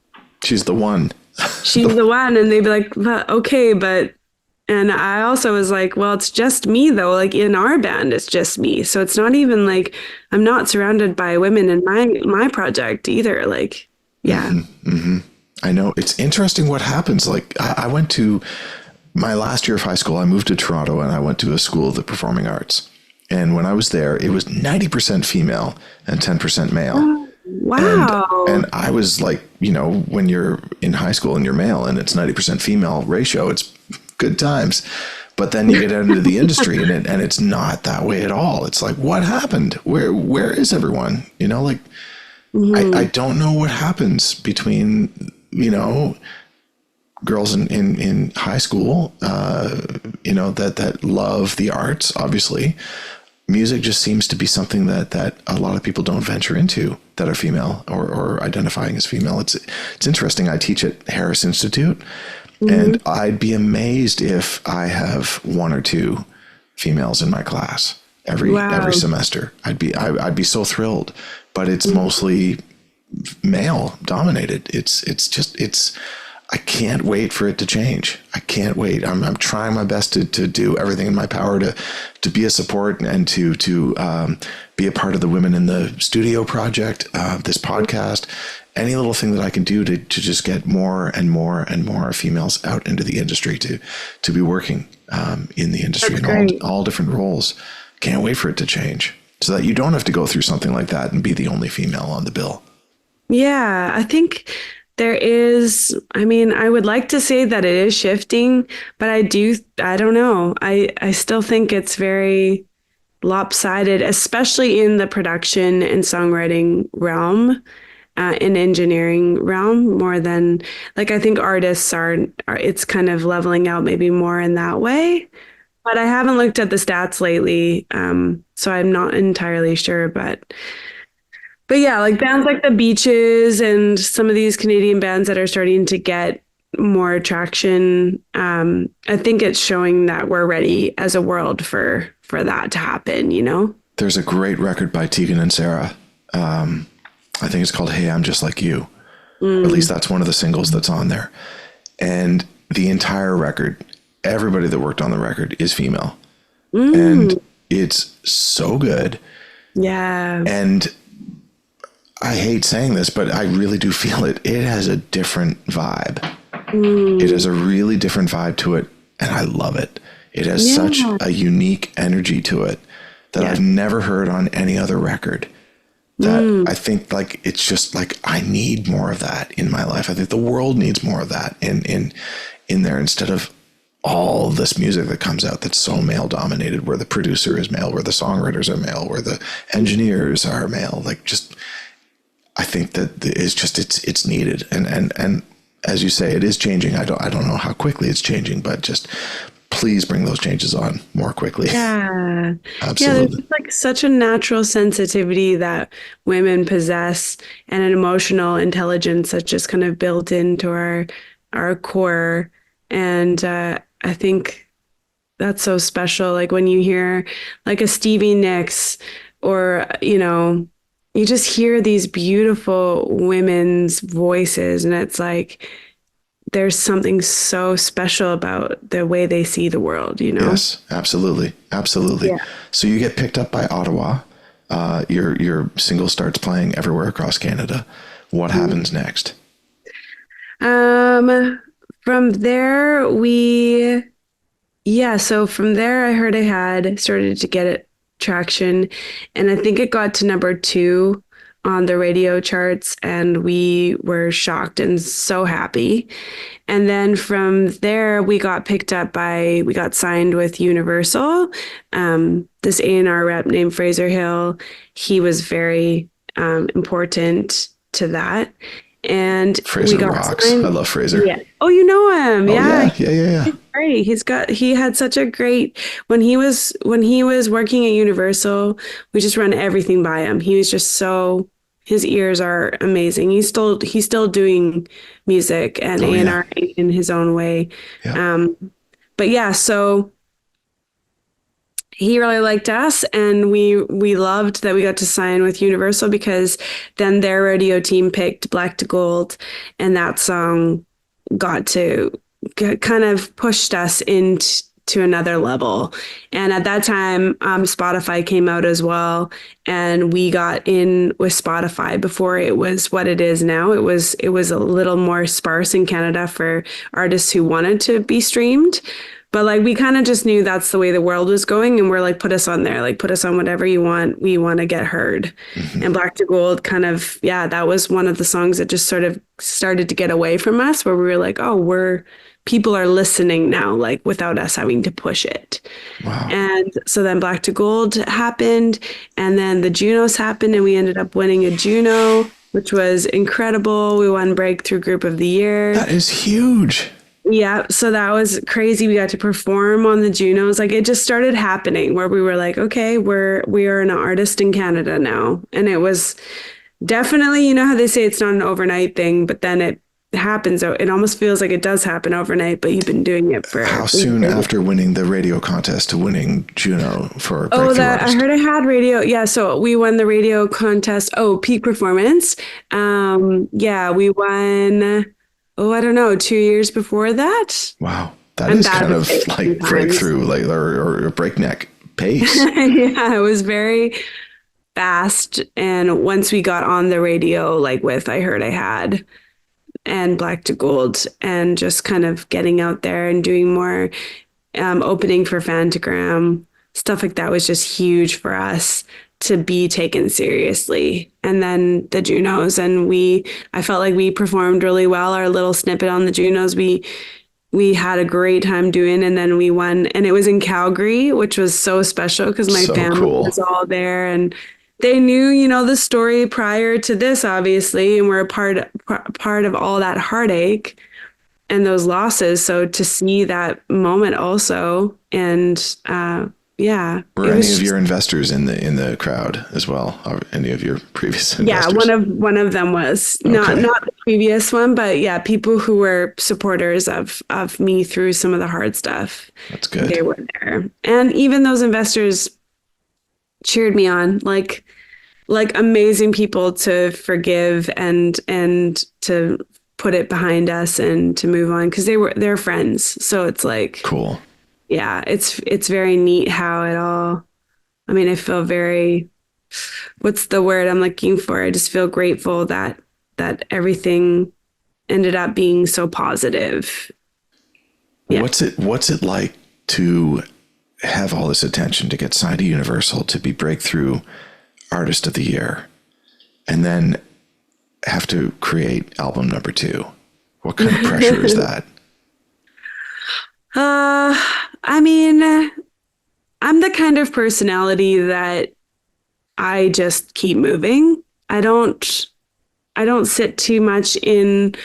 [SPEAKER 1] She's the one.
[SPEAKER 2] she's the one. And they'd be like, but, okay, but, and I also was like, well, it's just me though, like, in our band it's just me, so it's not even like I'm not surrounded by women in my project either, like, yeah.
[SPEAKER 1] I know. It's interesting what happens. Like, I went to my last year of high school, I moved to Toronto, and I went to a school of the performing arts. And when I was there, it was 90% female and 10% male.
[SPEAKER 2] Wow.
[SPEAKER 1] And I was like, when you're in high school and you're male and it's 90% female ratio, it's good times. But then you get out into the industry and it's not that way at all. It's like, what happened? Where is everyone? I don't know what happens between, girls in high school, that love the arts, obviously. Music just seems to be something that a lot of people don't venture into that are female or identifying as female. It's interesting. I teach at Harris Institute, and I'd be amazed if I have one or two females in my class every semester. I'd be so thrilled, but it's mostly male dominated. I can't wait for it to change. I can't wait. I'm trying my best to do everything in my power to be a support and to be a part of the Women in the Studio project, this podcast, any little thing that I can do to just get more and more and more females out into the industry to be working in the industry in all different roles. Can't wait for it to change so that you don't have to go through something like that and be the only female on the bill.
[SPEAKER 2] Yeah, I think there is, I mean, I would like to say that it is shifting, but I don't know. I still think it's very lopsided, especially in the production and songwriting realm, in engineering realm, more than, like, I think artists are it's kind of leveling out maybe more in that way. But I haven't looked at the stats lately, so I'm not entirely sure, but yeah, like bands like the Beaches and some of these Canadian bands that are starting to get more traction, I think it's showing that we're ready as a world for that to happen,
[SPEAKER 1] There's a great record by Tegan and Sarah. I think it's called Hey, I'm Just Like You. At least that's one of the singles that's on there. And the entire record, everybody that worked on the record is female. And it's so good.
[SPEAKER 2] Yeah.
[SPEAKER 1] And I hate saying this, but I really do feel it. It has a different vibe. It has a really different vibe to it, and I love it. It has such a unique energy to it that I've never heard on any other record. That I think, like, it's just like, I need more of that in my life. I think the world needs more of that in there, instead of all this music that comes out that's so male dominated, where the producer is male, where the songwriters are male, where the engineers are male. Like, just, I think that it's needed. And as you say, it is changing. I don't know how quickly it's changing, but just please bring those changes on more quickly.
[SPEAKER 2] Yeah.
[SPEAKER 1] Absolutely.
[SPEAKER 2] Yeah, there's just, like, such a natural sensitivity that women possess, and an emotional intelligence that's just kind of built into our core. And I think that's so special. Like when you hear like a Stevie Nicks or, you just hear these beautiful women's voices and it's like there's something so special about the way they see the world.
[SPEAKER 1] Yes, absolutely. Absolutely.
[SPEAKER 2] Yeah.
[SPEAKER 1] So you get picked up by Ottawa. Your single starts playing everywhere across Canada. What happens next?
[SPEAKER 2] From there so from there I heard I had started to get it traction and I think it got to number 2 on the radio charts and we were shocked and so happy. And then from there we got signed with Universal. This A&R rep named Fraser Hill, he was very important to that. And
[SPEAKER 1] Fraser
[SPEAKER 2] we got
[SPEAKER 1] rocks.
[SPEAKER 2] signed.
[SPEAKER 1] I love Fraser.
[SPEAKER 2] Yeah. Oh, you know him.
[SPEAKER 1] Oh,
[SPEAKER 2] Yeah.
[SPEAKER 1] yeah.
[SPEAKER 2] He's great. He had such a great when he was working at Universal, we just run everything by him. He was just his ears are amazing. He's still doing music and A&R in his own way.
[SPEAKER 1] Yeah.
[SPEAKER 2] But yeah, so he really liked us and we loved that we got to sign with Universal because then their radio team picked Black to Gold and that song got to kind of pushed us into another level. And at that time, Spotify came out as well and we got in with Spotify before it was what it is now. It was a little more sparse in Canada for artists who wanted to be streamed. But like we kind of just knew that's the way the world was going and we're like, put us on there, like put us on whatever you want. We want to get heard. Mm-hmm. And Black to Gold kind of, that was one of the songs that just sort of started to get away from us where we were like, people are listening now, like without us having to push it.
[SPEAKER 1] Wow.
[SPEAKER 2] And so then Black to Gold happened and then the Junos happened and we ended up winning a Juno, which was incredible. We won Breakthrough Group of the Year.
[SPEAKER 1] That is huge.
[SPEAKER 2] Yeah, so that was crazy. We got to perform on the Junos. Like it just started happening where we were like, okay, we are an artist in Canada now. And it was definitely, you know how they say it's not an overnight thing, but then it happens. It almost feels like it does happen overnight, but you've been doing it for
[SPEAKER 1] how soon after winning the radio contest to winning Juno for Breakthrough Artist?
[SPEAKER 2] I heard I had radio. Yeah, so we won the radio contest. Peak performance. We won. I don't know, 2 years before that.
[SPEAKER 1] Wow. That is kind of like breakthrough, like or breakneck pace.
[SPEAKER 2] Yeah, it was very fast. And once we got on the radio, like with I Heard I Had and Black to Gold and just kind of getting out there and doing more opening for Fantagram, stuff like that was just huge for us to be taken seriously. And then the Junos, and I felt like we performed really well. Our little snippet on the Junos, we had a great time doing, and then we won, and it was in Calgary, which was so special because my family was all there and they knew, the story prior to this, obviously, and we're a part of all that heartache and those losses. So to see that moment also, and were
[SPEAKER 1] any of your investors in the crowd as well? Or any of your previous investors?
[SPEAKER 2] Yeah, one of them was not the previous one, but yeah, people who were supporters of me through some of the hard stuff.
[SPEAKER 1] That's good.
[SPEAKER 2] They were there, and even those investors cheered me on, like amazing people to forgive and to put it behind us and to move on because they're friends. So it's like
[SPEAKER 1] cool.
[SPEAKER 2] Yeah, it's very neat how it all, I feel very, what's the word I'm looking for? I just feel grateful that everything ended up being so positive. Yeah.
[SPEAKER 1] What's it like to have all this attention, to get signed to Universal, to be Breakthrough Artist of the Year, and then have to create album number 2? What kind of pressure is that?
[SPEAKER 2] I'm the kind of personality that I just keep moving. I don't sit too much in,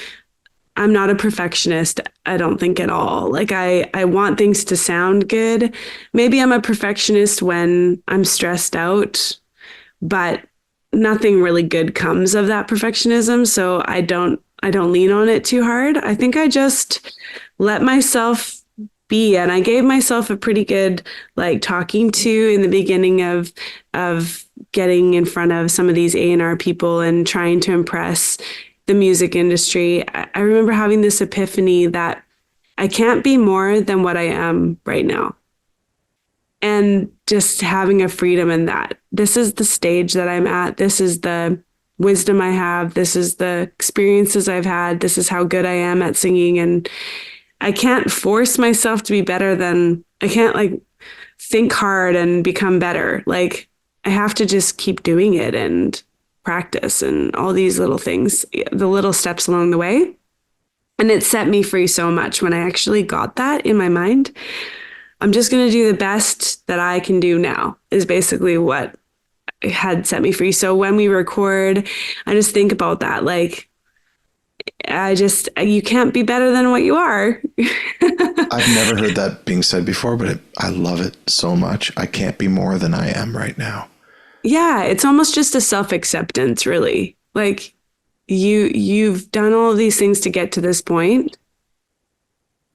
[SPEAKER 2] I'm not a perfectionist, I don't think at all. Like I want things to sound good. Maybe I'm a perfectionist when I'm stressed out, but nothing really good comes of that perfectionism. So I don't lean on it too hard. I think I just let myself be. And I gave myself a pretty good like talking to in the beginning of getting in front of some of these A&R people and trying to impress the music industry. I remember having this epiphany that I can't be more than what I am right now. And just having a freedom in that. This is the stage that I'm at. This is the wisdom I have. This is the experiences I've had. This is how good I am at singing. And I can't force myself to be better than, I can't like think hard and become better. Like I have to just keep doing it and practice and all these little things, the little steps along the way. And it set me free so much when I actually got that in my mind. I'm just going to do the best that I can do now is basically what had set me free. So when we record, I just think about that. Like, you can't be better than what you are.
[SPEAKER 1] I've never heard that being said before, but I love it so much. I can't be more than I am right now. Yeah.
[SPEAKER 2] It's almost just a self-acceptance, really. Like you've done all of these things to get to this point.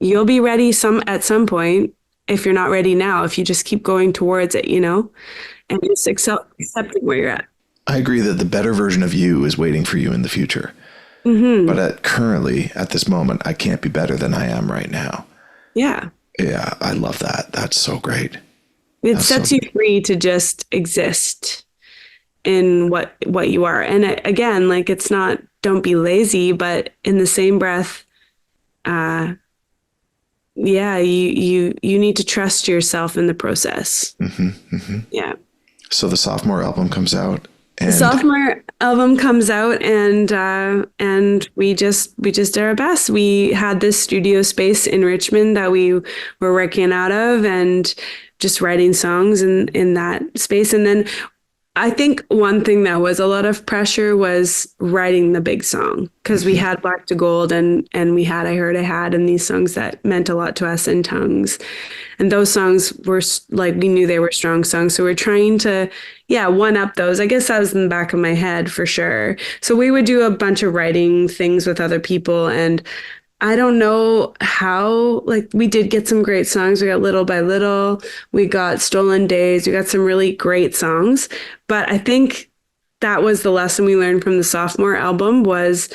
[SPEAKER 2] You'll be ready at some point. If you're not ready now, if you just keep going towards it, and just accepting where you're at.
[SPEAKER 1] I agree that the better version of you is waiting for you in the future. Mm-hmm. But currently, at this moment, I can't be better than I am right now.
[SPEAKER 2] Yeah.
[SPEAKER 1] Yeah, I love that. That's so great.
[SPEAKER 2] It sets you free to just exist in what you are. And again, like it's not, don't be lazy, but in the same breath, yeah, you need to trust yourself in the process. Mm-hmm, mm-hmm. Yeah.
[SPEAKER 1] So the sophomore album comes out.
[SPEAKER 2] The sophomore album comes out, and we just did our best. We had this studio space in Richmond that we were working out of, and just writing songs in that space. And then I think one thing that was a lot of pressure was writing the big song, because we had Black to Gold and we had I Heard I Had, and these songs that meant a lot to us in Tongues. And those songs were like, we knew they were strong songs. So we're trying to, one up those. I guess that was in the back of my head for sure. So we would do a bunch of writing things with other people. And I don't know how, like we did get some great songs. We got Little by Little, we got Stolen Days, we got some really great songs. But I think that was the lesson we learned from the sophomore album was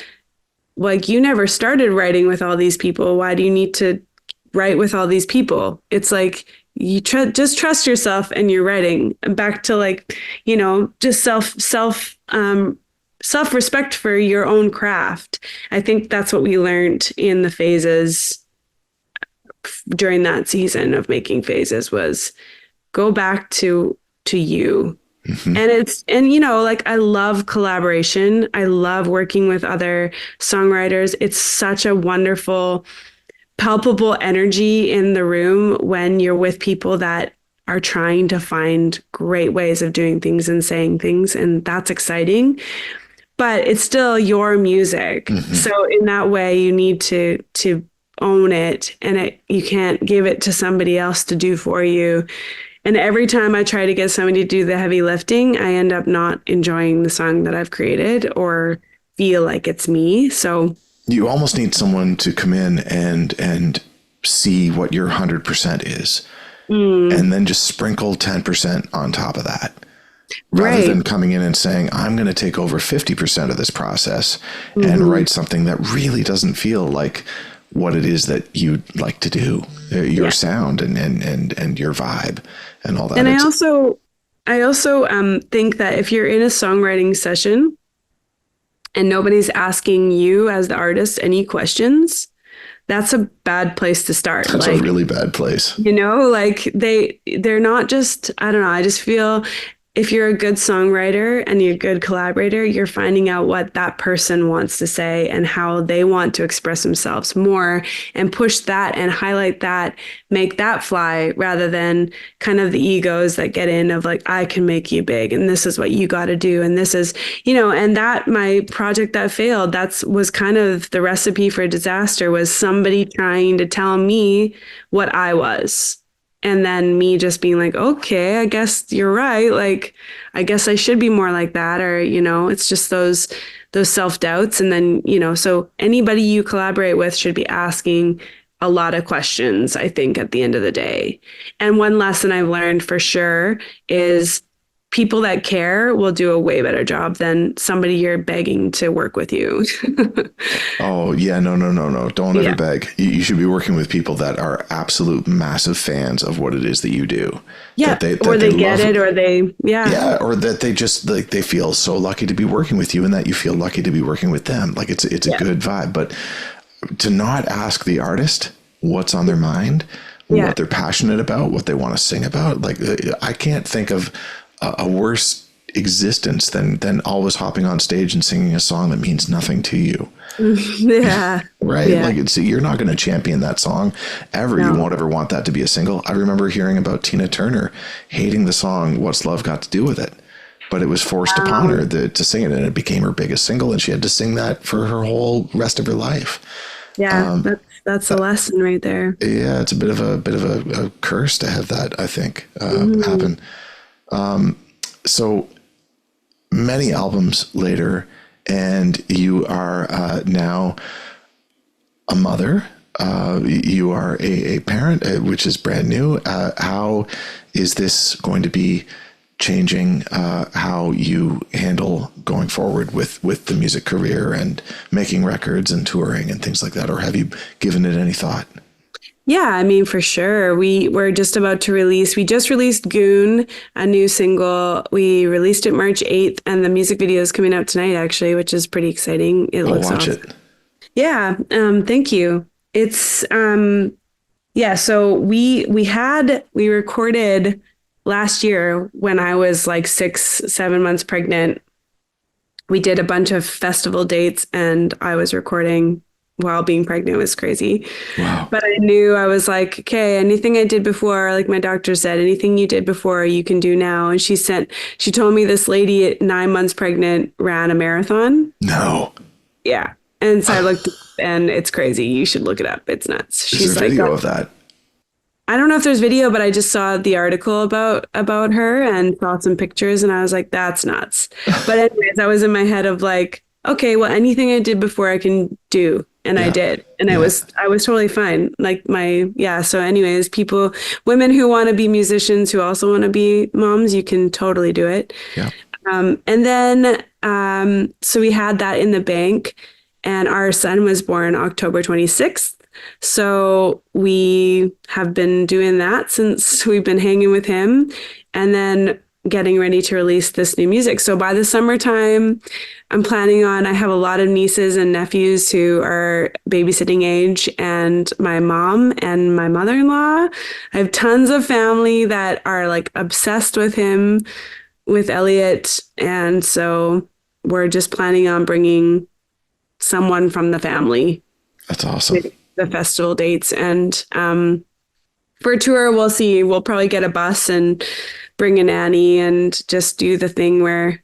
[SPEAKER 2] like, you never started writing with all these people. Why do you need to write with all these people? It's like, you just trust yourself and you're writing. And back to like, just self-respect for your own craft. I think that's what we learned in the phases during that season of making phases was go back to you. Mm-hmm. And like I love collaboration. I love working with other songwriters. It's such a wonderful, palpable energy in the room when you're with people that are trying to find great ways of doing things and saying things. And that's exciting. But it's still your music. Mm-hmm. So in that way, you need to own it, and you can't give it to somebody else to do for you. And every time I try to get somebody to do the heavy lifting, I end up not enjoying the song that I've created or feel like it's me. So
[SPEAKER 1] you almost need someone to come in and see what your 100% is, and then just sprinkle 10% on top of that. Rather than coming in and saying, I'm going to take over 50% of this process and write something that really doesn't feel like what it is that you'd like to do, your sound and your vibe and all that. And I also think that if you're in a songwriting session and nobody's asking you as the artist any questions, that's a bad place to start. That's a really bad place.
[SPEAKER 2] Like they're not just, I don't know, I just feel if you're a good songwriter and you're a good collaborator, you're finding out what that person wants to say and how they want to express themselves more, and push that and highlight that, make that fly, rather than kind of the egos that get in of like, I can make you big and this is what you got to do. And this is, and that my project that failed, was kind of the recipe for disaster, was somebody trying to tell me what I was. And then me just being like, okay, I guess you're right. Like, I guess I should be more like that. Or, it's just those self-doubts. And then, so anybody you collaborate with should be asking a lot of questions, I think, at the end of the day. And one lesson I've learned for sure is people that care will do a way better job than somebody you're begging to work with you.
[SPEAKER 1] Oh, yeah. No, no, no, no. Don't ever
[SPEAKER 2] Yeah.
[SPEAKER 1] beg. You should be working with people that are absolute massive fans of what it is that you do.
[SPEAKER 2] Yeah. Or
[SPEAKER 1] That they
[SPEAKER 2] they get
[SPEAKER 1] love.
[SPEAKER 2] it, or they, yeah.
[SPEAKER 1] Yeah. Or that they just like, they feel so lucky to be working with you and that you feel lucky to be working with them. Like it's a
[SPEAKER 2] Yeah.
[SPEAKER 1] good vibe. But to not ask the artist what's on their mind,
[SPEAKER 2] Yeah.
[SPEAKER 1] what they're passionate about, what they want to sing about, like I can't think of a worse existence than always hopping on stage and singing a song that means nothing to you.
[SPEAKER 2] Yeah.
[SPEAKER 1] Right.
[SPEAKER 2] Yeah.
[SPEAKER 1] Like you're not going to champion that song ever.
[SPEAKER 2] No.
[SPEAKER 1] You won't ever want that to be a single. I remember hearing about Tina Turner hating the song What's Love Got to Do with It, but it was forced upon her to sing it, and it became her biggest single, and she had to sing that for her whole rest of her life.
[SPEAKER 2] Yeah. That's a lesson right there.
[SPEAKER 1] Yeah, it's a bit of a curse to have that, I think, happen. So many albums later, and you are now a mother. You are a parent, which is brand new. How is this going to be changing how you handle going forward with the music career and making records and touring and things like that? Or have you given it any thought?
[SPEAKER 2] Yeah, I mean, for sure. We just released Goon, a new single. We released it March 8th, and the music video is coming out tonight, actually, which is pretty exciting. It
[SPEAKER 1] I'll
[SPEAKER 2] looks
[SPEAKER 1] watch
[SPEAKER 2] awesome.
[SPEAKER 1] it.
[SPEAKER 2] Yeah, thank you. It's yeah, so we recorded last year when I was like 7 months pregnant. We did a bunch of festival dates, and I was recording while being pregnant. It was crazy.
[SPEAKER 1] Wow.
[SPEAKER 2] But I knew, I was like, okay, anything I did before, like my doctor said, anything you did before, you can do now. And she told me this lady at 9 months pregnant ran a marathon.
[SPEAKER 1] No.
[SPEAKER 2] Yeah. And so I looked, and it's crazy. You should look it up. It's nuts.
[SPEAKER 1] Is
[SPEAKER 2] She's
[SPEAKER 1] there
[SPEAKER 2] like,
[SPEAKER 1] video of that?
[SPEAKER 2] I don't know if there's video, but I just saw the article about her and saw some pictures, and I was like, that's nuts. But anyways, I was in my head of like, okay, well, anything I did before I can do. And I
[SPEAKER 1] Yeah.
[SPEAKER 2] did. And
[SPEAKER 1] Yeah.
[SPEAKER 2] I was totally fine. Like yeah. So anyways, women who want to be musicians, who also want to be moms, you can totally do it.
[SPEAKER 1] Yeah.
[SPEAKER 2] And then, so we had that in the bank, and our son was born October 26th. So we have been doing that since we've been hanging with him, and then getting ready to release this new music. So by the summertime, I have a lot of nieces and nephews who are babysitting age, and my mom and my mother-in-law. I have tons of family that are like obsessed with him, with Elliot. And so we're just planning on bringing someone from the family
[SPEAKER 1] That's awesome.
[SPEAKER 2] to the festival dates. And for a tour, we'll see. We'll probably get a bus and bring a nanny and just do the thing where,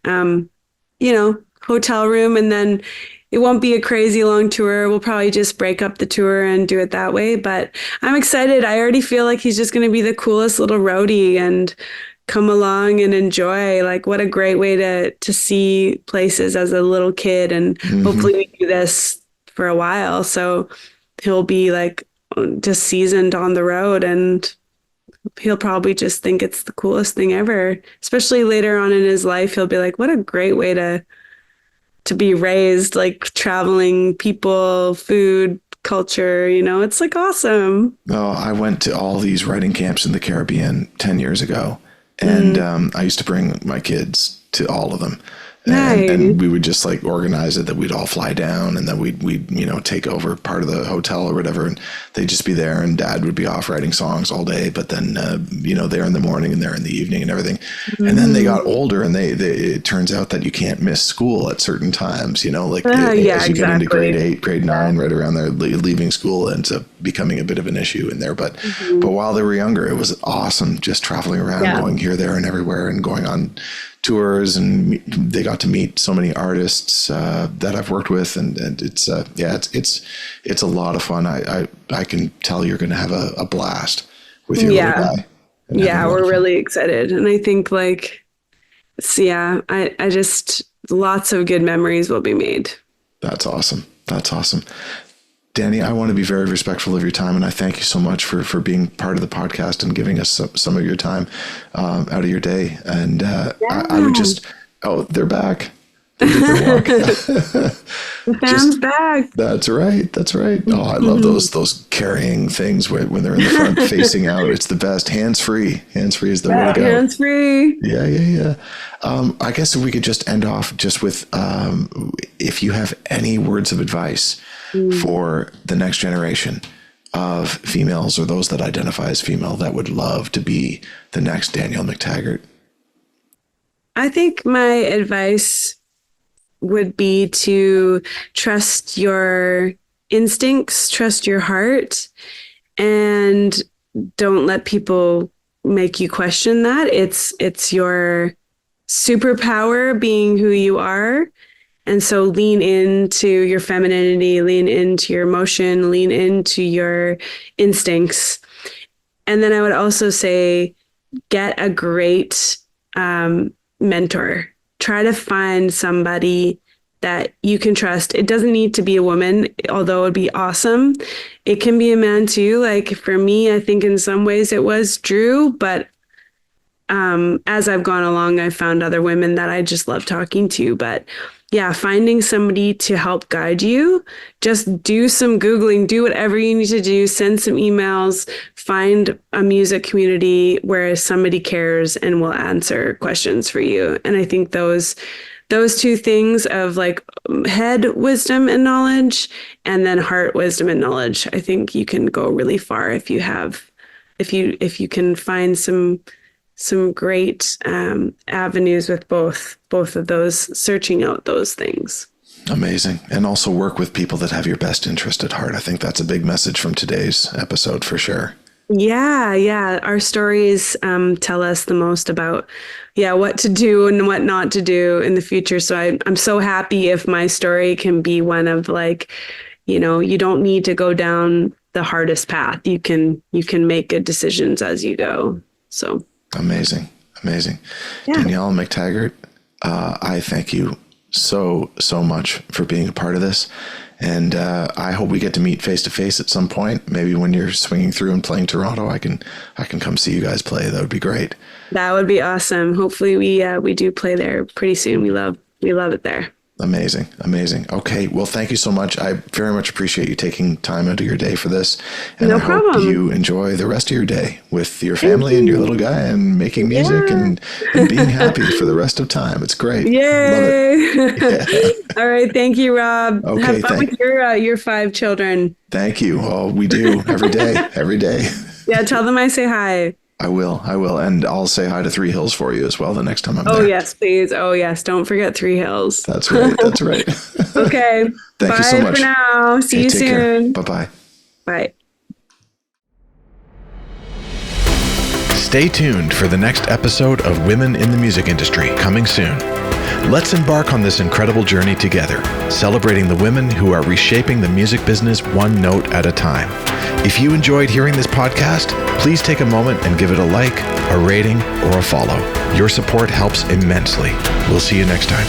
[SPEAKER 2] hotel room, and then it won't be a crazy long tour. We'll probably just break up the tour and do it that way. But I'm excited. I already feel like he's just going to be the coolest little roadie and come along and enjoy. Like, what a great way to see places as a little kid. And hopefully we do this for a while. So he'll be like just seasoned on the road, and he'll probably just think it's the coolest thing ever. Especially later on in his life, he'll be like, what a great way to be raised, like traveling, people, food, culture, it's like awesome.
[SPEAKER 1] Oh, I went to all these writing camps in the Caribbean 10 years ago, and I used to bring my kids to all of them. And we would just like organize it that we'd all fly down, and then we'd take over part of the hotel or whatever, and they'd just be there, and dad would be off writing songs all day, but then there in the morning and there in the evening and everything. And then they got older, and they it turns out that you can't miss school at certain times, as you get into grade 8, grade 9, right around there, leaving school ends up becoming a bit of an issue in there. But while they were younger, it was awesome just traveling around, going here, there, and everywhere, and going on tours, and they got to meet so many artists that I've worked with, and it's a lot of fun. I can tell you're going to have a blast with your little guy.
[SPEAKER 2] Yeah, we're really excited, and I think I just lots of good memories will be made.
[SPEAKER 1] That's awesome. That's awesome. Danny, I want to be very respectful of your time, and I thank you so much for being part of the podcast and giving us some of your time out of your day. And I would just, they're back. They did their walk.
[SPEAKER 2] The fam's back.
[SPEAKER 1] That's right. That's right. Oh, I love those carrying things when they're in the front facing out. It's the best. Hands free. Hands free is the way to go.
[SPEAKER 2] Hands free.
[SPEAKER 1] Yeah. I guess if we could just end off just with if you have any words of advice for the next generation of females or those that identify as female that would love to be the next Danielle McTaggart.
[SPEAKER 2] I think my advice would be to trust your instincts, trust your heart, and don't let people make you question that. It's your superpower being who you are. And so lean into your femininity, lean into your emotion, lean into your instincts. And then I would also say, get a great mentor. Try to find somebody that you can trust. It doesn't need to be a woman, although it would be awesome. It can be a man too. Like for me, I think in some ways it was Drew, but as I've gone along, I've found other women that I just love talking to. But yeah, finding somebody to help guide you, just do some Googling, do whatever you need to do, send some emails, find a music community where somebody cares and will answer questions for you. And I think those two things of like head wisdom and knowledge and then heart wisdom and knowledge, I think you can go really far if you can find some great avenues with both of those, searching out those things.
[SPEAKER 1] Amazing. And also work with people that have your best interest at heart. I think that's a big message from today's episode for sure.
[SPEAKER 2] Yeah. Our stories tell us the most about, what to do and what not to do in the future. So I'm so happy if my story can be one of like, you don't need to go down the hardest path. You can make good decisions as you go. So. Amazing.
[SPEAKER 1] Yeah. Danielle McTaggart, I thank you so much for being a part of this. And I hope we get to meet face to face at some point. Maybe when you're swinging through and playing Toronto, I can come see you guys play. That would be great.
[SPEAKER 2] That would be awesome. Hopefully we do play there pretty soon. We love it there.
[SPEAKER 1] Amazing. Okay. Well, thank you so much. I very much appreciate you taking time out of your day for this. And
[SPEAKER 2] no
[SPEAKER 1] I
[SPEAKER 2] problem.
[SPEAKER 1] hope you enjoy the rest of your day with your family and your little guy and making music and being happy for the rest of time. It's great.
[SPEAKER 2] Yay.
[SPEAKER 1] Love it. Yeah.
[SPEAKER 2] All right. Thank you, Rob.
[SPEAKER 1] Okay.
[SPEAKER 2] Have fun with your 5 children.
[SPEAKER 1] Thank you. Oh, we do every day.
[SPEAKER 2] Yeah. Tell them I say hi.
[SPEAKER 1] I will. And I'll say hi to Three Hills for you as well the next time I'm there.
[SPEAKER 2] Oh, yes, please. Oh, yes. Don't forget Three Hills.
[SPEAKER 1] That's right.
[SPEAKER 2] Okay.
[SPEAKER 1] Thank you so much.
[SPEAKER 2] Bye for now. See you soon.
[SPEAKER 1] Bye-bye.
[SPEAKER 2] Bye.
[SPEAKER 3] Stay tuned for the next episode of Women in the Music Industry, coming soon. Let's embark on this incredible journey together, celebrating the women who are reshaping the music business one note at a time. If you enjoyed hearing this podcast, please take a moment and give it a like, a rating, or a follow. Your support helps immensely. We'll see you next time.